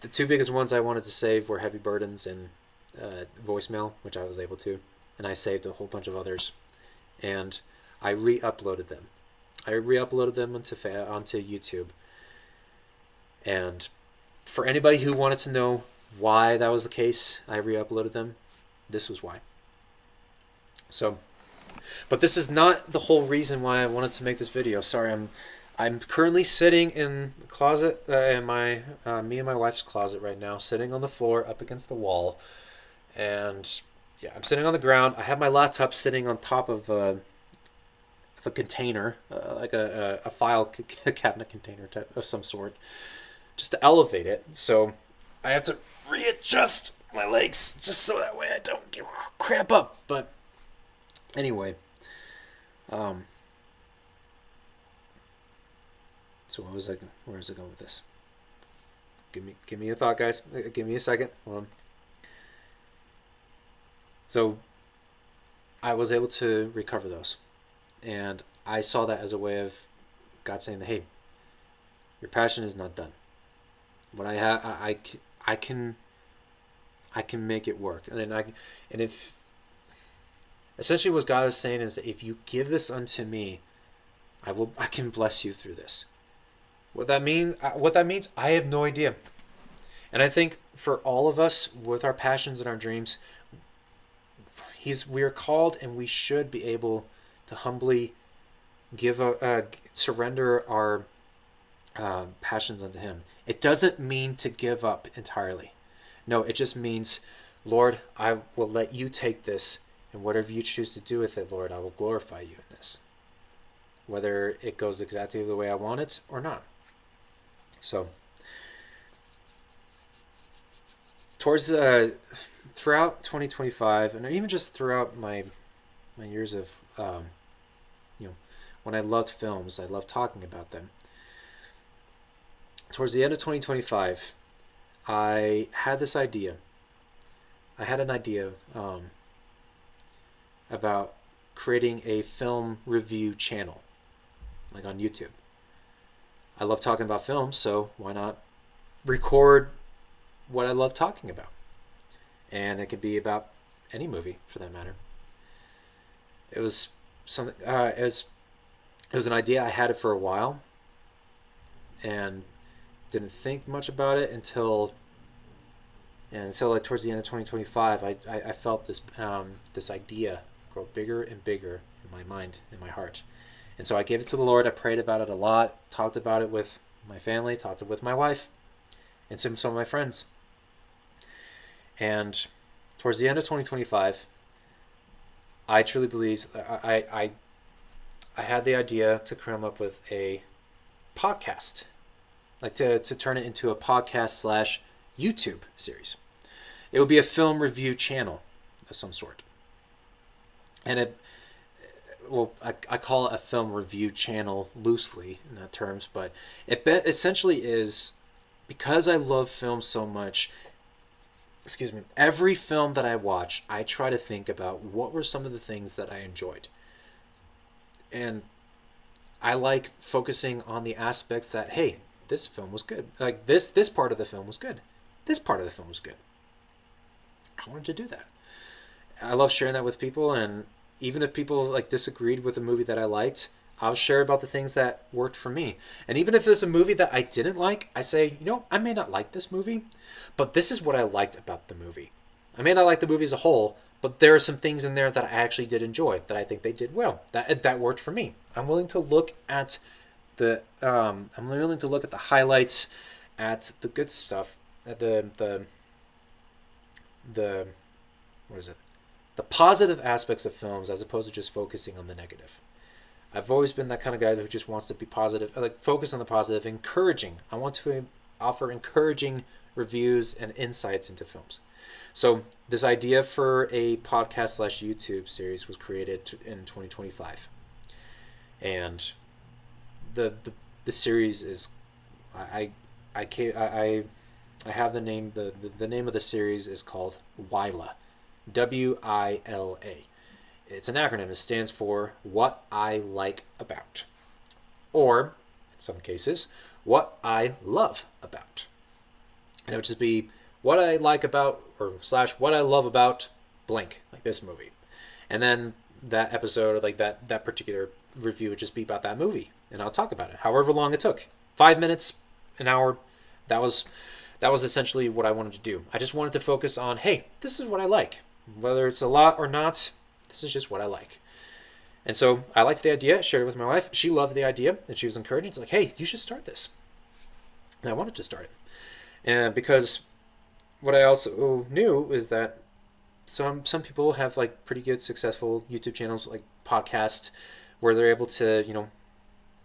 the two biggest ones I wanted to save were Heavy Burdens and Voicemail, which I was able to. And I saved a whole bunch of others. And I re-uploaded them. Onto YouTube. And for anybody who wanted to know why that was the case, I re-uploaded them. This was why. So, but this is not the whole reason why I wanted to make this video. Sorry, I'm currently sitting in the closet, in my me and my wife's closet right now, sitting on the floor up against the wall, and yeah, I'm sitting on the ground. I have my laptop sitting on top of a container, like a file cabinet container type of some sort, just to elevate it. So I have to readjust my legs just so that way I don't get cramp up. But anyway, so where was it going with this? Give me a thought, guys. Give me a second. Hold on. So I was able to recover those. And I saw that as a way of God saying that, hey, your passion is not done. What I have, I can make it work. And if essentially what God is saying is that if you give this unto me, I can bless you through this. What that means, I have no idea. And I think for all of us with our passions and our dreams, we are called, and we should be able to humbly surrender our passions unto Him. It doesn't mean to give up entirely. No, it just means, Lord, I will let you take this, and whatever you choose to do with it, Lord, I will glorify you in this. Whether it goes exactly the way I want it or not. So, throughout 2025, and even just throughout my years of, when I loved films, I loved talking about them. Towards the end of 2025, I had this idea. I had an idea about creating a film review channel, like on YouTube. I love talking about films, so why not record what I love talking about? And it could be about any movie, for that matter. It was something. It was an idea. I had it for a while, and didn't think much about it until like towards the end of 2025. I felt this idea grow bigger and bigger in my mind, in my heart. And so I gave it to the Lord. I prayed about it a lot, talked about it with my family, talked it with my wife, and some of my friends. And towards the end of 2025, I truly believe I had the idea to come up with a podcast, like to turn it into a podcast / YouTube series. It would be a film review channel of some sort. And I call it a film review channel loosely in that terms, but it essentially is, because I love film so much, every film that I watch, I try to think about what were some of the things that I enjoyed. And I like focusing on the aspects that, hey, this film was good. Like this part of the film was good. This part of the film was good. I wanted to do that. I love sharing that with people, and even if people like disagreed with a movie that I liked, I'll share about the things that worked for me. And even if there's a movie that I didn't like, I say, I may not like this movie, but this is what I liked about the movie. I may not like the movie as a whole, but there are some things in there that I actually did enjoy, that I think they did well. That worked for me. I'm willing to look at I'm willing to look at the highlights, at the good stuff, at the what is it? The positive aspects of films, as opposed to just focusing on the negative. I've always been that kind of guy who just wants to be positive, like focus on the positive, encouraging. I want to offer encouraging reviews and insights into films. So this idea for a podcast slash YouTube series was created in 2025, and the series is I can't I have the name the name of the series is called WILA, WILA. It's an acronym. It stands for What I Like About, or in some cases, What I Love About. And it would just be what I like about, or slash what I love about blank, like this movie. And then that episode, like that particular review would just be about that movie, and I'll talk about it, however long it took. 5 minutes, an hour. That was essentially what I wanted to do. I just wanted to focus on, hey, this is what I like, whether it's a lot or not. This is just what I like. And so I liked the idea, shared it with my wife. She loved the idea, and she was encouraging. It's like, hey, you should start this. And I wanted to start it. And because what I also knew is that some people have like pretty good successful YouTube channels, like podcasts, where they're able to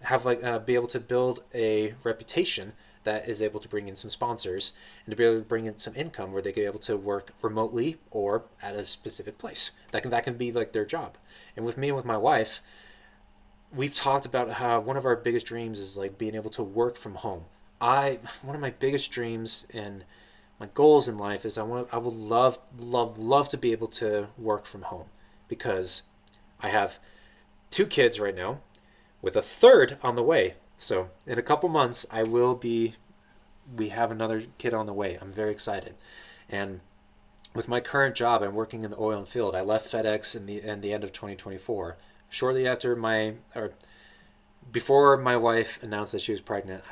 have like be able to build a reputation that is able to bring in some sponsors and to be able to bring in some income, where they can be able to work remotely or at a specific place. That can be like their job. And with me and with my wife, we've talked about how one of our biggest dreams is like being able to work from home. One of my biggest dreams and my goals in life is I would love to be able to work from home, because I have 2 kids right now, with a third on the way. So in a couple months, we have another kid on the way. I'm very excited. And with my current job, I'm working in the oil and field. I left FedEx in the end of 2024. Shortly after before my wife announced that she was pregnant,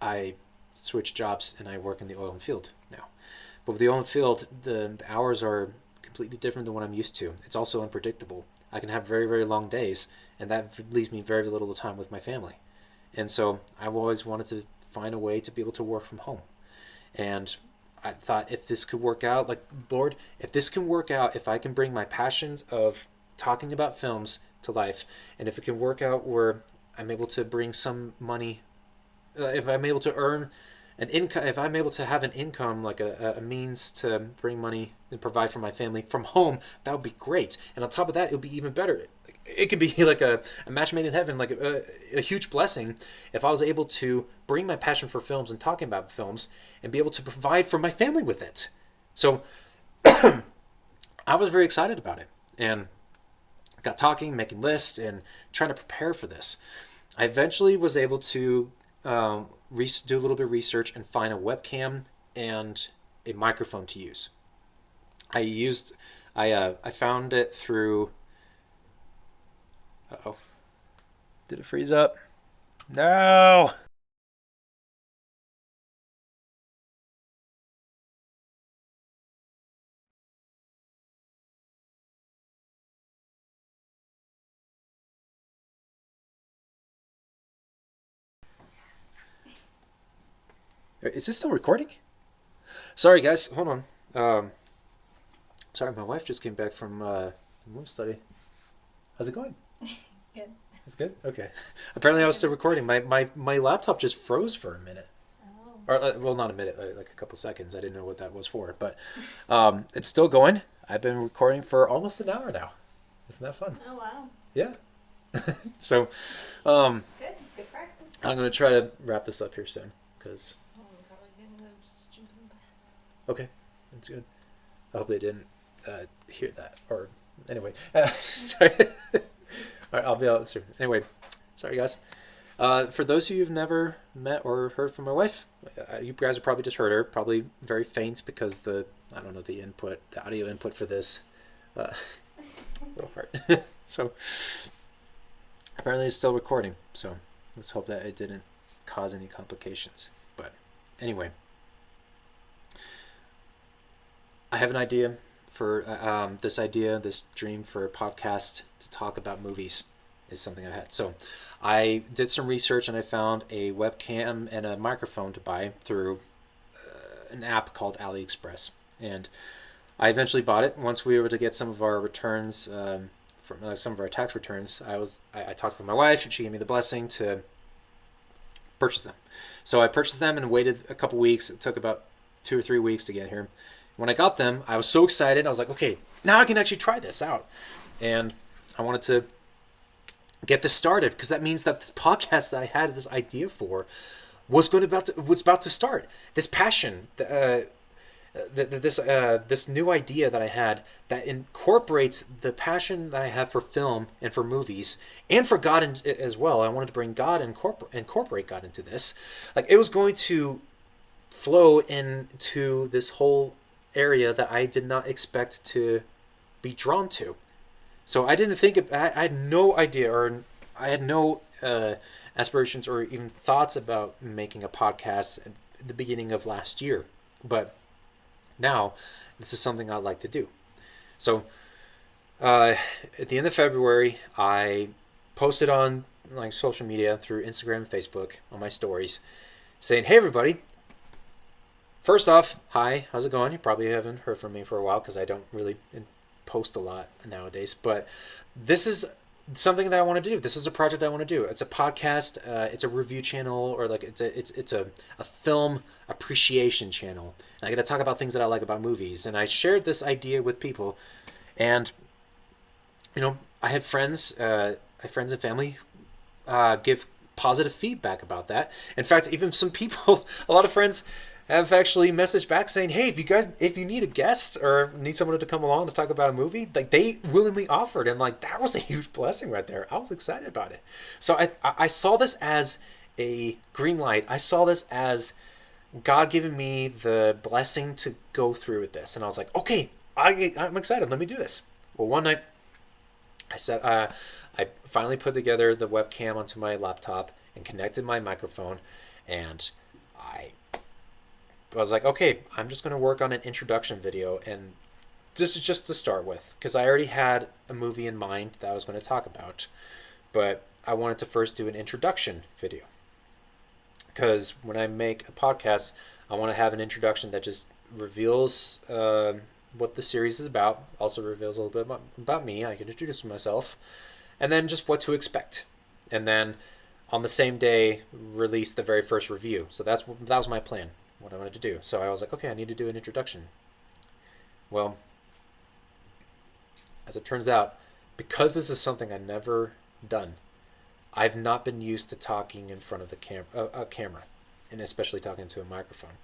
I switched jobs and I work in the oil and field now. But with the oil and field, the hours are completely different than what I'm used to. It's also unpredictable. I can have very, very long days, and that leaves me very little time with my family. And so I've always wanted to find a way to be able to work from home. And I thought, if this could work out, like, Lord, if this can work out, if I can bring my passions of talking about films to life, and if it can work out where I'm able to bring some money, if I'm able to earn an income, if I'm able to have an income, like a means to bring money and provide for my family from home, that would be great. And on top of that, it would be even better. It could be like a match made in heaven, like a huge blessing, if I was able to bring my passion for films and talking about films and be able to provide for my family with it. So I was very excited about it, and got talking, making lists, and trying to prepare for this. I eventually was able to do a little bit of research and find a webcam and a microphone to use. I found it through. Uh-oh. Did it freeze up? No! Is this still recording? Sorry, guys. Hold on. Sorry, my wife just came back from move study. How's it going? Good. It's good? Okay. Apparently I was still recording. My laptop just froze for a minute. Oh. Or, well, not a minute, like a couple seconds. I didn't know what that was for. But it's still going. I've been recording for almost an hour now. Isn't that fun? Oh wow. Yeah. So Good. Good practice. I'm going to try to wrap this up here soon. Because, Oh, I'm probably gonna just jump in the bath. okay, that's good. I hope they didn't hear that. Or, anyway. Sorry. All right, I'll be out soon. Anyway, sorry, guys. For those of you who've never met or heard from my wife, you guys have probably just heard her. Probably very faint because I don't know, the audio input for this, a little hard. So apparently it's still recording. So let's hope that it didn't cause any complications. But anyway, I have an idea for this dream for a podcast to talk about movies is something I had. So I did some research and I found a webcam and a microphone to buy through an app called AliExpress. And I eventually bought it. Once we were able to get some of our returns, from some of our tax returns, I talked with my wife and she gave me the blessing to purchase them. So I purchased them and waited a couple weeks. It took about 2 or 3 weeks to get here. When I got them, I was so excited. I was like, okay, now I can actually try this out. And I wanted to get this started because that means that this podcast that I had this idea for was about to start. This passion, this new idea that I had that incorporates the passion that I have for film and for movies and for God as well. I wanted to bring God and incorporate God into this. Like it was going to flow into this whole area that I did not expect to be drawn to. So I didn't think I had no idea, or I had no aspirations or even thoughts about making a podcast at the beginning of last year. But now this is something I'd like to do. So at the end of February, I posted on like social media through Instagram and Facebook on my stories saying, hey everybody, first off, hi, how's it going? You probably haven't heard from me for a while because I don't really post a lot nowadays, but this is something that I want to do. This is a project I want to do. It's a podcast. It's a review channel, or like it's a film appreciation channel. And I get to talk about things that I like about movies. And I shared this idea with people, and I had friends, and family, give positive feedback about that. In fact, even some people, a lot of friends have actually messaged back saying, hey, if you need a guest or need someone to come along to talk about a movie, like they willingly offered. And like, that was a huge blessing right there. I was excited about it. So I saw this as a green light. I saw this as God giving me the blessing to go through with this. And I was like, okay, I'm excited. Let me do this. Well, one night I said, I finally put together the webcam onto my laptop and connected my microphone, and I was like, okay, I'm just going to work on an introduction video, and this is just to start with, because I already had a movie in mind that I was going to talk about, but I wanted to first do an introduction video, because when I make a podcast, I want to have an introduction that just reveals what the series is about, also reveals a little bit about me, I can introduce myself, and then just what to expect, and then on the same day, release the very first review. So that was my plan, what I wanted to do. So I was like, okay, I need to do an introduction. Well, as it turns out, because this is something I've never done, I've not been used to talking in front of a camera, and especially talking to a microphone.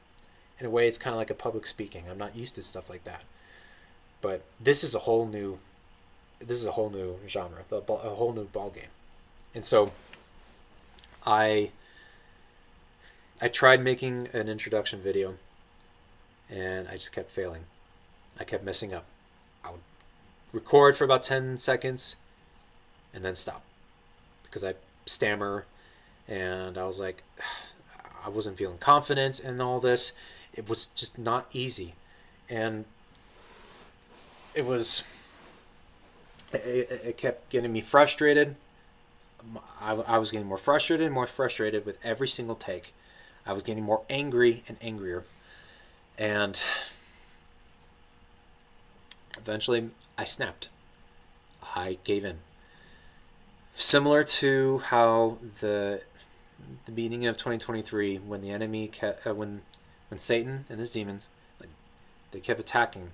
In a way, it's kind of like a public speaking. I'm not used to stuff like that. But this is a whole new genre, a whole new ball game. And so I tried making an introduction video, and I just kept failing. I kept messing up. I would record for about 10 seconds and then stop because I stammer, and I was like, I wasn't feeling confident in all this. It was just not easy, and it kept getting me frustrated. I was getting more frustrated and more frustrated with every single take. I was getting more angry and angrier. And eventually I snapped. I gave in. Similar to how the beginning of 2023, when the enemy when Satan and his demons, they kept attacking,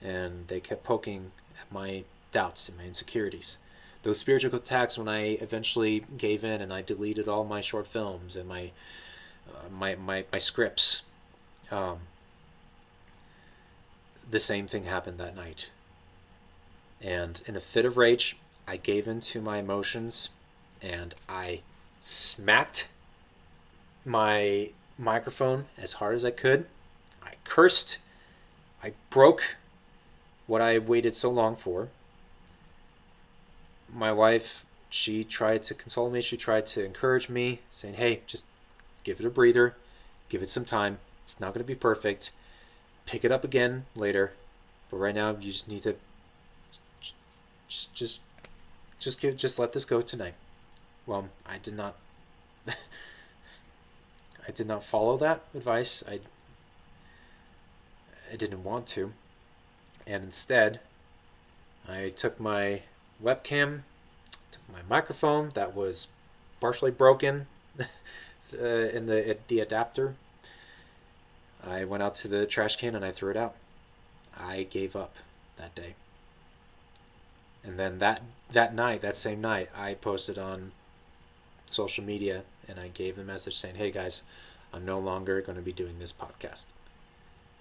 and they kept poking at my doubts and my insecurities. Those spiritual attacks, when I eventually gave in and I deleted all my short films and my scripts, the same thing happened that night. And in a fit of rage, I gave in to my emotions, and I smacked my microphone as hard as I could. I cursed. I broke what I waited so long for. My wife, she tried to console me. She tried to encourage me, saying, hey, just give it a breather. Give it some time. It's not going to be perfect. Pick it up again later. But right now, you just need to just let this go tonight. Well, I did not follow that advice. I didn't want to. And instead, I took my webcam, took my microphone that was partially broken in the adapter. I went out to the trash can and I threw it out. I gave up that day. And then that same night, I posted on social media and I gave the message saying, hey guys, I'm no longer going to be doing this podcast.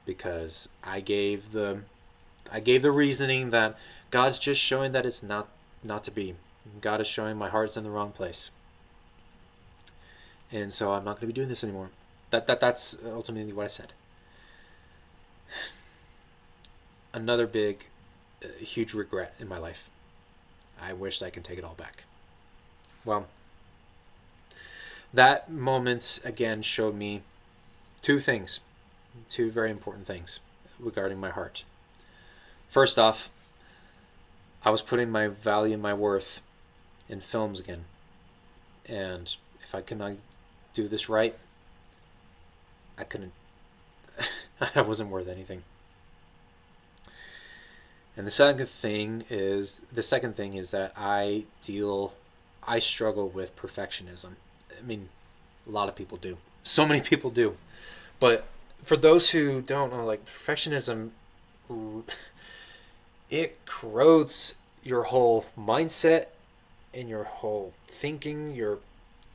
Because I gave the reasoning that God's just showing that it's not to be. God is showing my heart's in the wrong place. And so I'm not going to be doing this anymore. That's ultimately what I said. Another big, huge regret in my life. I wished I could take it all back. Well, that moment again showed me two very important things regarding my heart. First off, I was putting my value and my worth in films again. And if I could not do this right, I couldn't. I wasn't worth anything. And the second thing is that I struggle with perfectionism. I mean, a lot of people do. So many people do. But for those who don't know, like, perfectionism, it corrodes your whole mindset and your whole thinking, your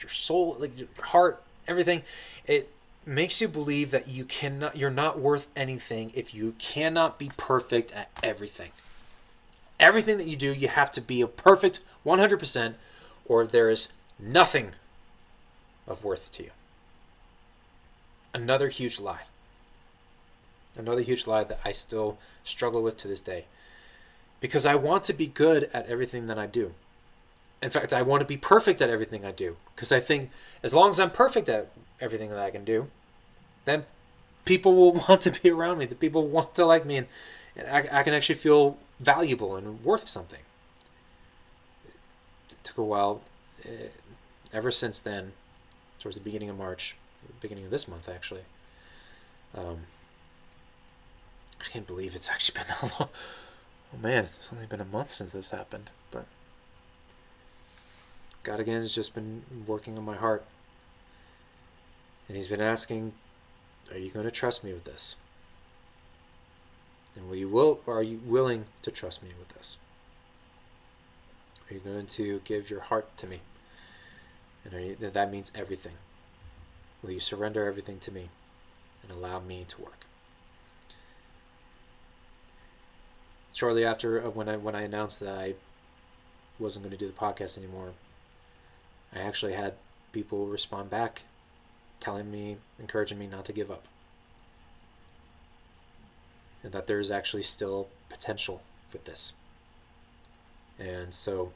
soul, like your heart, everything. It makes you believe that you're not worth anything if you cannot be perfect at everything. Everything that you do, you have to be a perfect 100%, or there is nothing of worth to you. Another huge lie. Another huge lie that I still struggle with to this day. Because I want to be good at everything that I do. In fact, I want to be perfect at everything I do. Because I think as long as I'm perfect at everything that I can do, then people will want to be around me. The people want to like me. And I can actually feel valuable and worth something. It took a while. Ever since then, towards the beginning of March, beginning of this month actually, I can't believe it's actually been that long. Oh man, it's only been a month since this happened. But God again has just been working on my heart. And He's been asking, are you going to trust me with this? And are you willing to trust me with this? Are you going to give your heart to me? And that means everything. Will you surrender everything to me and allow me to work? Shortly after, when I announced that I wasn't going to do the podcast anymore, I actually had people respond back, telling me, encouraging me not to give up, and that there's actually still potential with this. And so,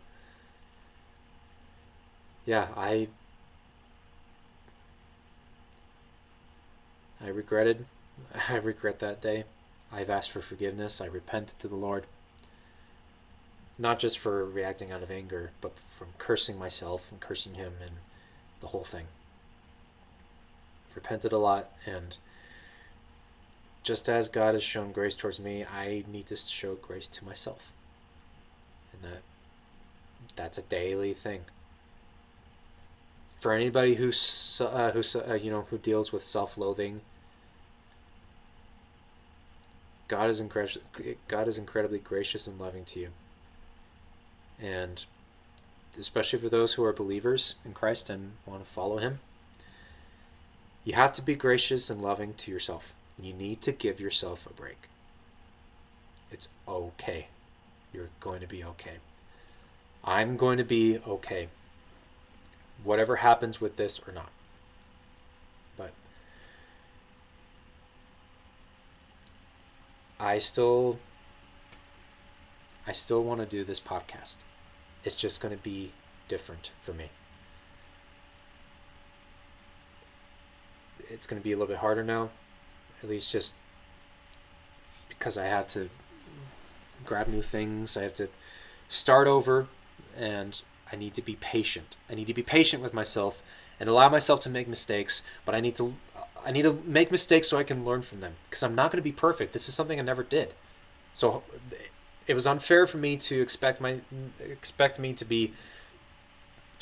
yeah, I regret that day. I've asked for forgiveness. I repented to the Lord. Not just for reacting out of anger, but from cursing myself and cursing Him and the whole thing. I've repented a lot, and just as God has shown grace towards me, I need to show grace to myself. And that's a daily thing. For anybody who deals with self-loathing, God is incredibly gracious and loving to you. And especially for those who are believers in Christ and want to follow Him, you have to be gracious and loving to yourself. You need to give yourself a break. It's okay. You're going to be okay. I'm going to be okay. whatever happens with this or not. But I still want to do this podcast. It's just going to be different for me. It's going to be a little bit harder now, at least just because I have to grab new things. I have to start over, and I need to be patient. I need to be patient with myself and allow myself to make mistakes, but I need to make mistakes so I can learn from them, because I'm not going to be perfect. This is something I never did. So it was unfair for me to expect me to be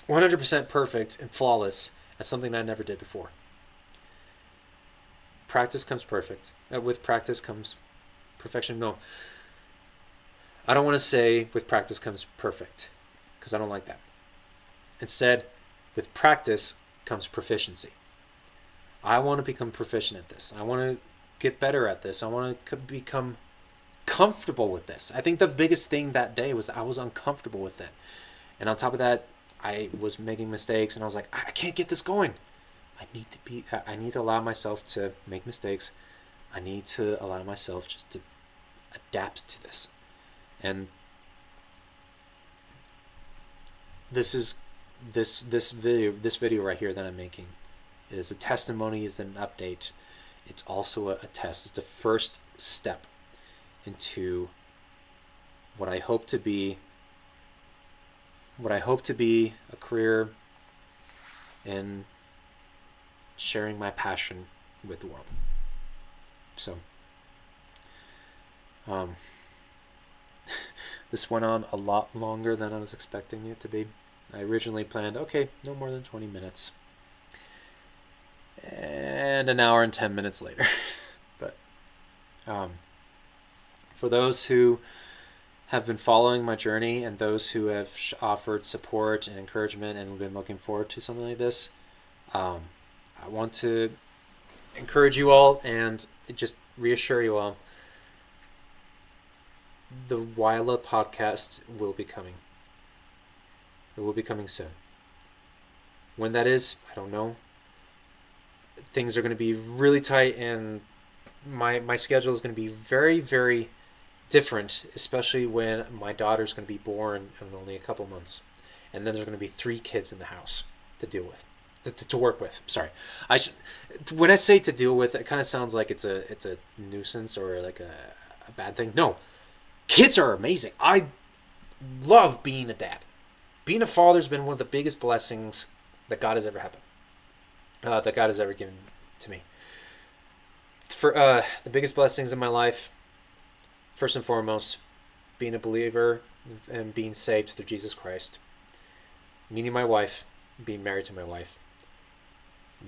100% perfect and flawless at something that I never did before. Practice comes perfect. With practice comes perfection. No, I don't want to say with practice comes perfect, because I don't like that. Instead, with practice comes proficiency. I want to become proficient at this. I want to get better at this. I want to become comfortable with this. I think the biggest thing that day was I was uncomfortable with it. And on top of that, I was making mistakes, and I was like, I can't get this going. I need to allow myself to make mistakes. I need to allow myself just to adapt to this. And this video right here that I'm making, it is a testimony, is an update. It's also a test. It's the first step into what I hope to be a career in sharing my passion with the world. So this went on a lot longer than I was expecting it to be. I originally planned, okay, no more than 20 minutes. And an hour and 10 minutes later. But for those who have been following my journey, and those who have offered support and encouragement and been looking forward to something like this, I want to encourage you all and just reassure you all, the Wyla podcast will be coming. It will be coming soon. When that is, I don't know. Things are going to be really tight, and my schedule is going to be very, very different, especially when my daughter's going to be born in only a couple months. And then there's going to be 3 kids in the house to deal with. To work with. Sorry, when I say to deal with, it kind of sounds like it's a nuisance or like a bad thing. No, kids are amazing. I love being a dad. Being a father's been one of the biggest blessings that God has ever given to me. For the biggest blessings in my life, first and foremost, being a believer and being saved through Jesus Christ, meeting my wife, being married to my wife,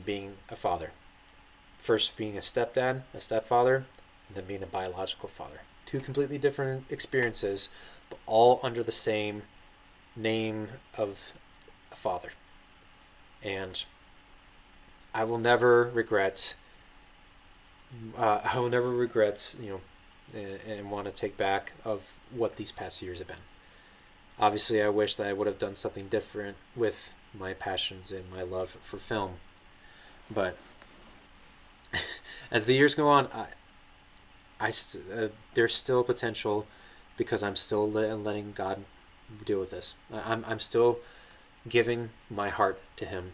being a father. First being a stepdad, a stepfather, and then being a biological father. 2 completely different experiences, but all under the same name of a father. And I will never regret, and want to take back of what these past years have been. Obviously, I wish that I would have done something different with my passions and my love for film. But as the years go on, there's still potential, because I'm still letting God deal with this. I'm still giving my heart to Him.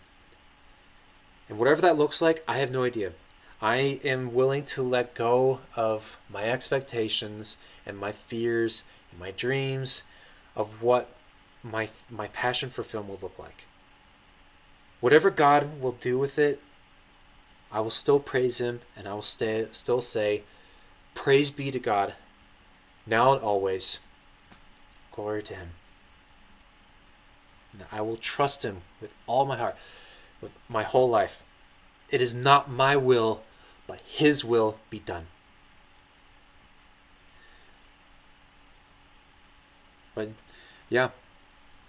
And whatever that looks like, I have no idea. I am willing to let go of my expectations and my fears and my dreams of what my passion for film will look like. Whatever God will do with it, I will still praise Him, and I will still say, praise be to God, now and always. Glory to Him. And I will trust Him with all my heart, with my whole life. It is not my will, but His will be done. But yeah,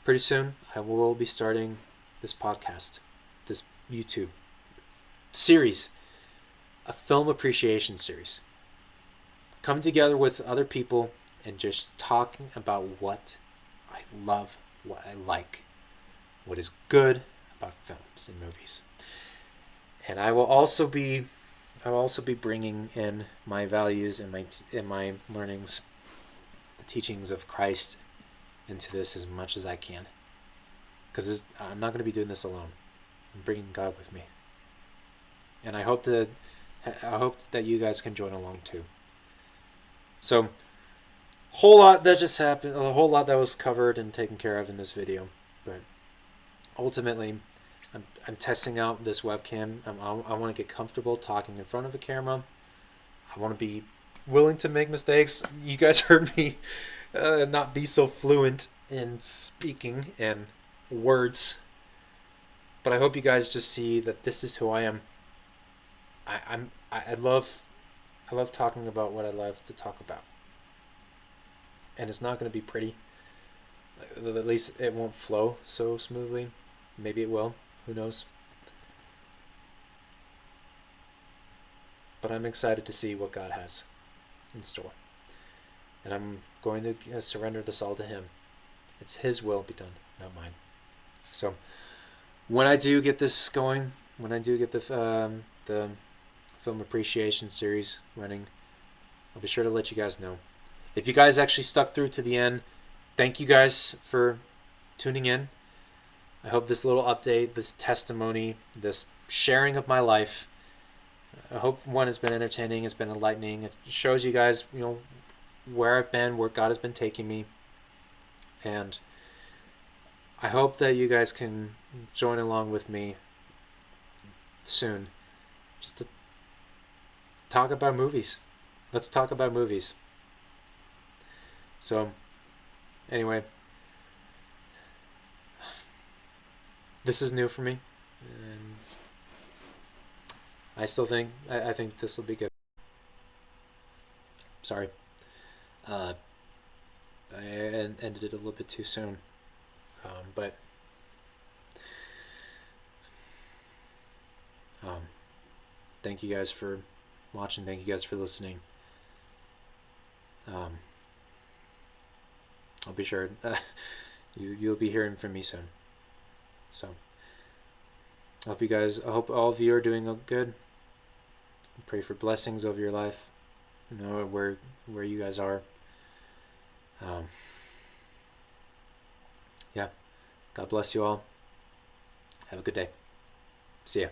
pretty soon I will be starting this podcast, this YouTube series, a film appreciation series. Come together with other people and just talking about what I love, what I like, what is good about films and movies. And I will also be bringing in my values and my learnings, the teachings of Christ into this as much as I can. Because I'm not going to be doing this alone. I'm bringing God with me. And I hope that you guys can join along too. So, whole lot that just happened, a whole lot that was covered and taken care of in this video. But ultimately, I'm testing out this webcam. I want to get comfortable talking in front of a camera. I want to be willing to make mistakes. You guys heard me not be so fluent in speaking and words. But I hope you guys just see that this is who I am. I love talking about what I love to talk about. And it's not going to be pretty. At least it won't flow so smoothly. Maybe it will. Who knows? But I'm excited to see what God has in store. And I'm going to surrender this all to Him. It's His will be done, not mine. So, when I do get this going, when I do get the film appreciation series running, I'll be sure to let you guys know. If you guys actually stuck through to the end, thank you guys for tuning in. I hope this little update, this testimony, this sharing of my life, I hope one has been entertaining, has been enlightening. It shows you guys, where I've been, where God has been taking me. And I hope that you guys can join along with me soon, just to talk about movies. Let's talk about movies. So, anyway, this is new for me, and I think this will be good. Sorry, I ended it a little bit too soon, but thank you guys for watching. Thank you guys for listening. I'll be sure you'll be hearing from me soon. So I hope all of you are doing good. Pray for blessings over your life. Where you guys are. Yeah. God bless you all. Have a good day. See ya.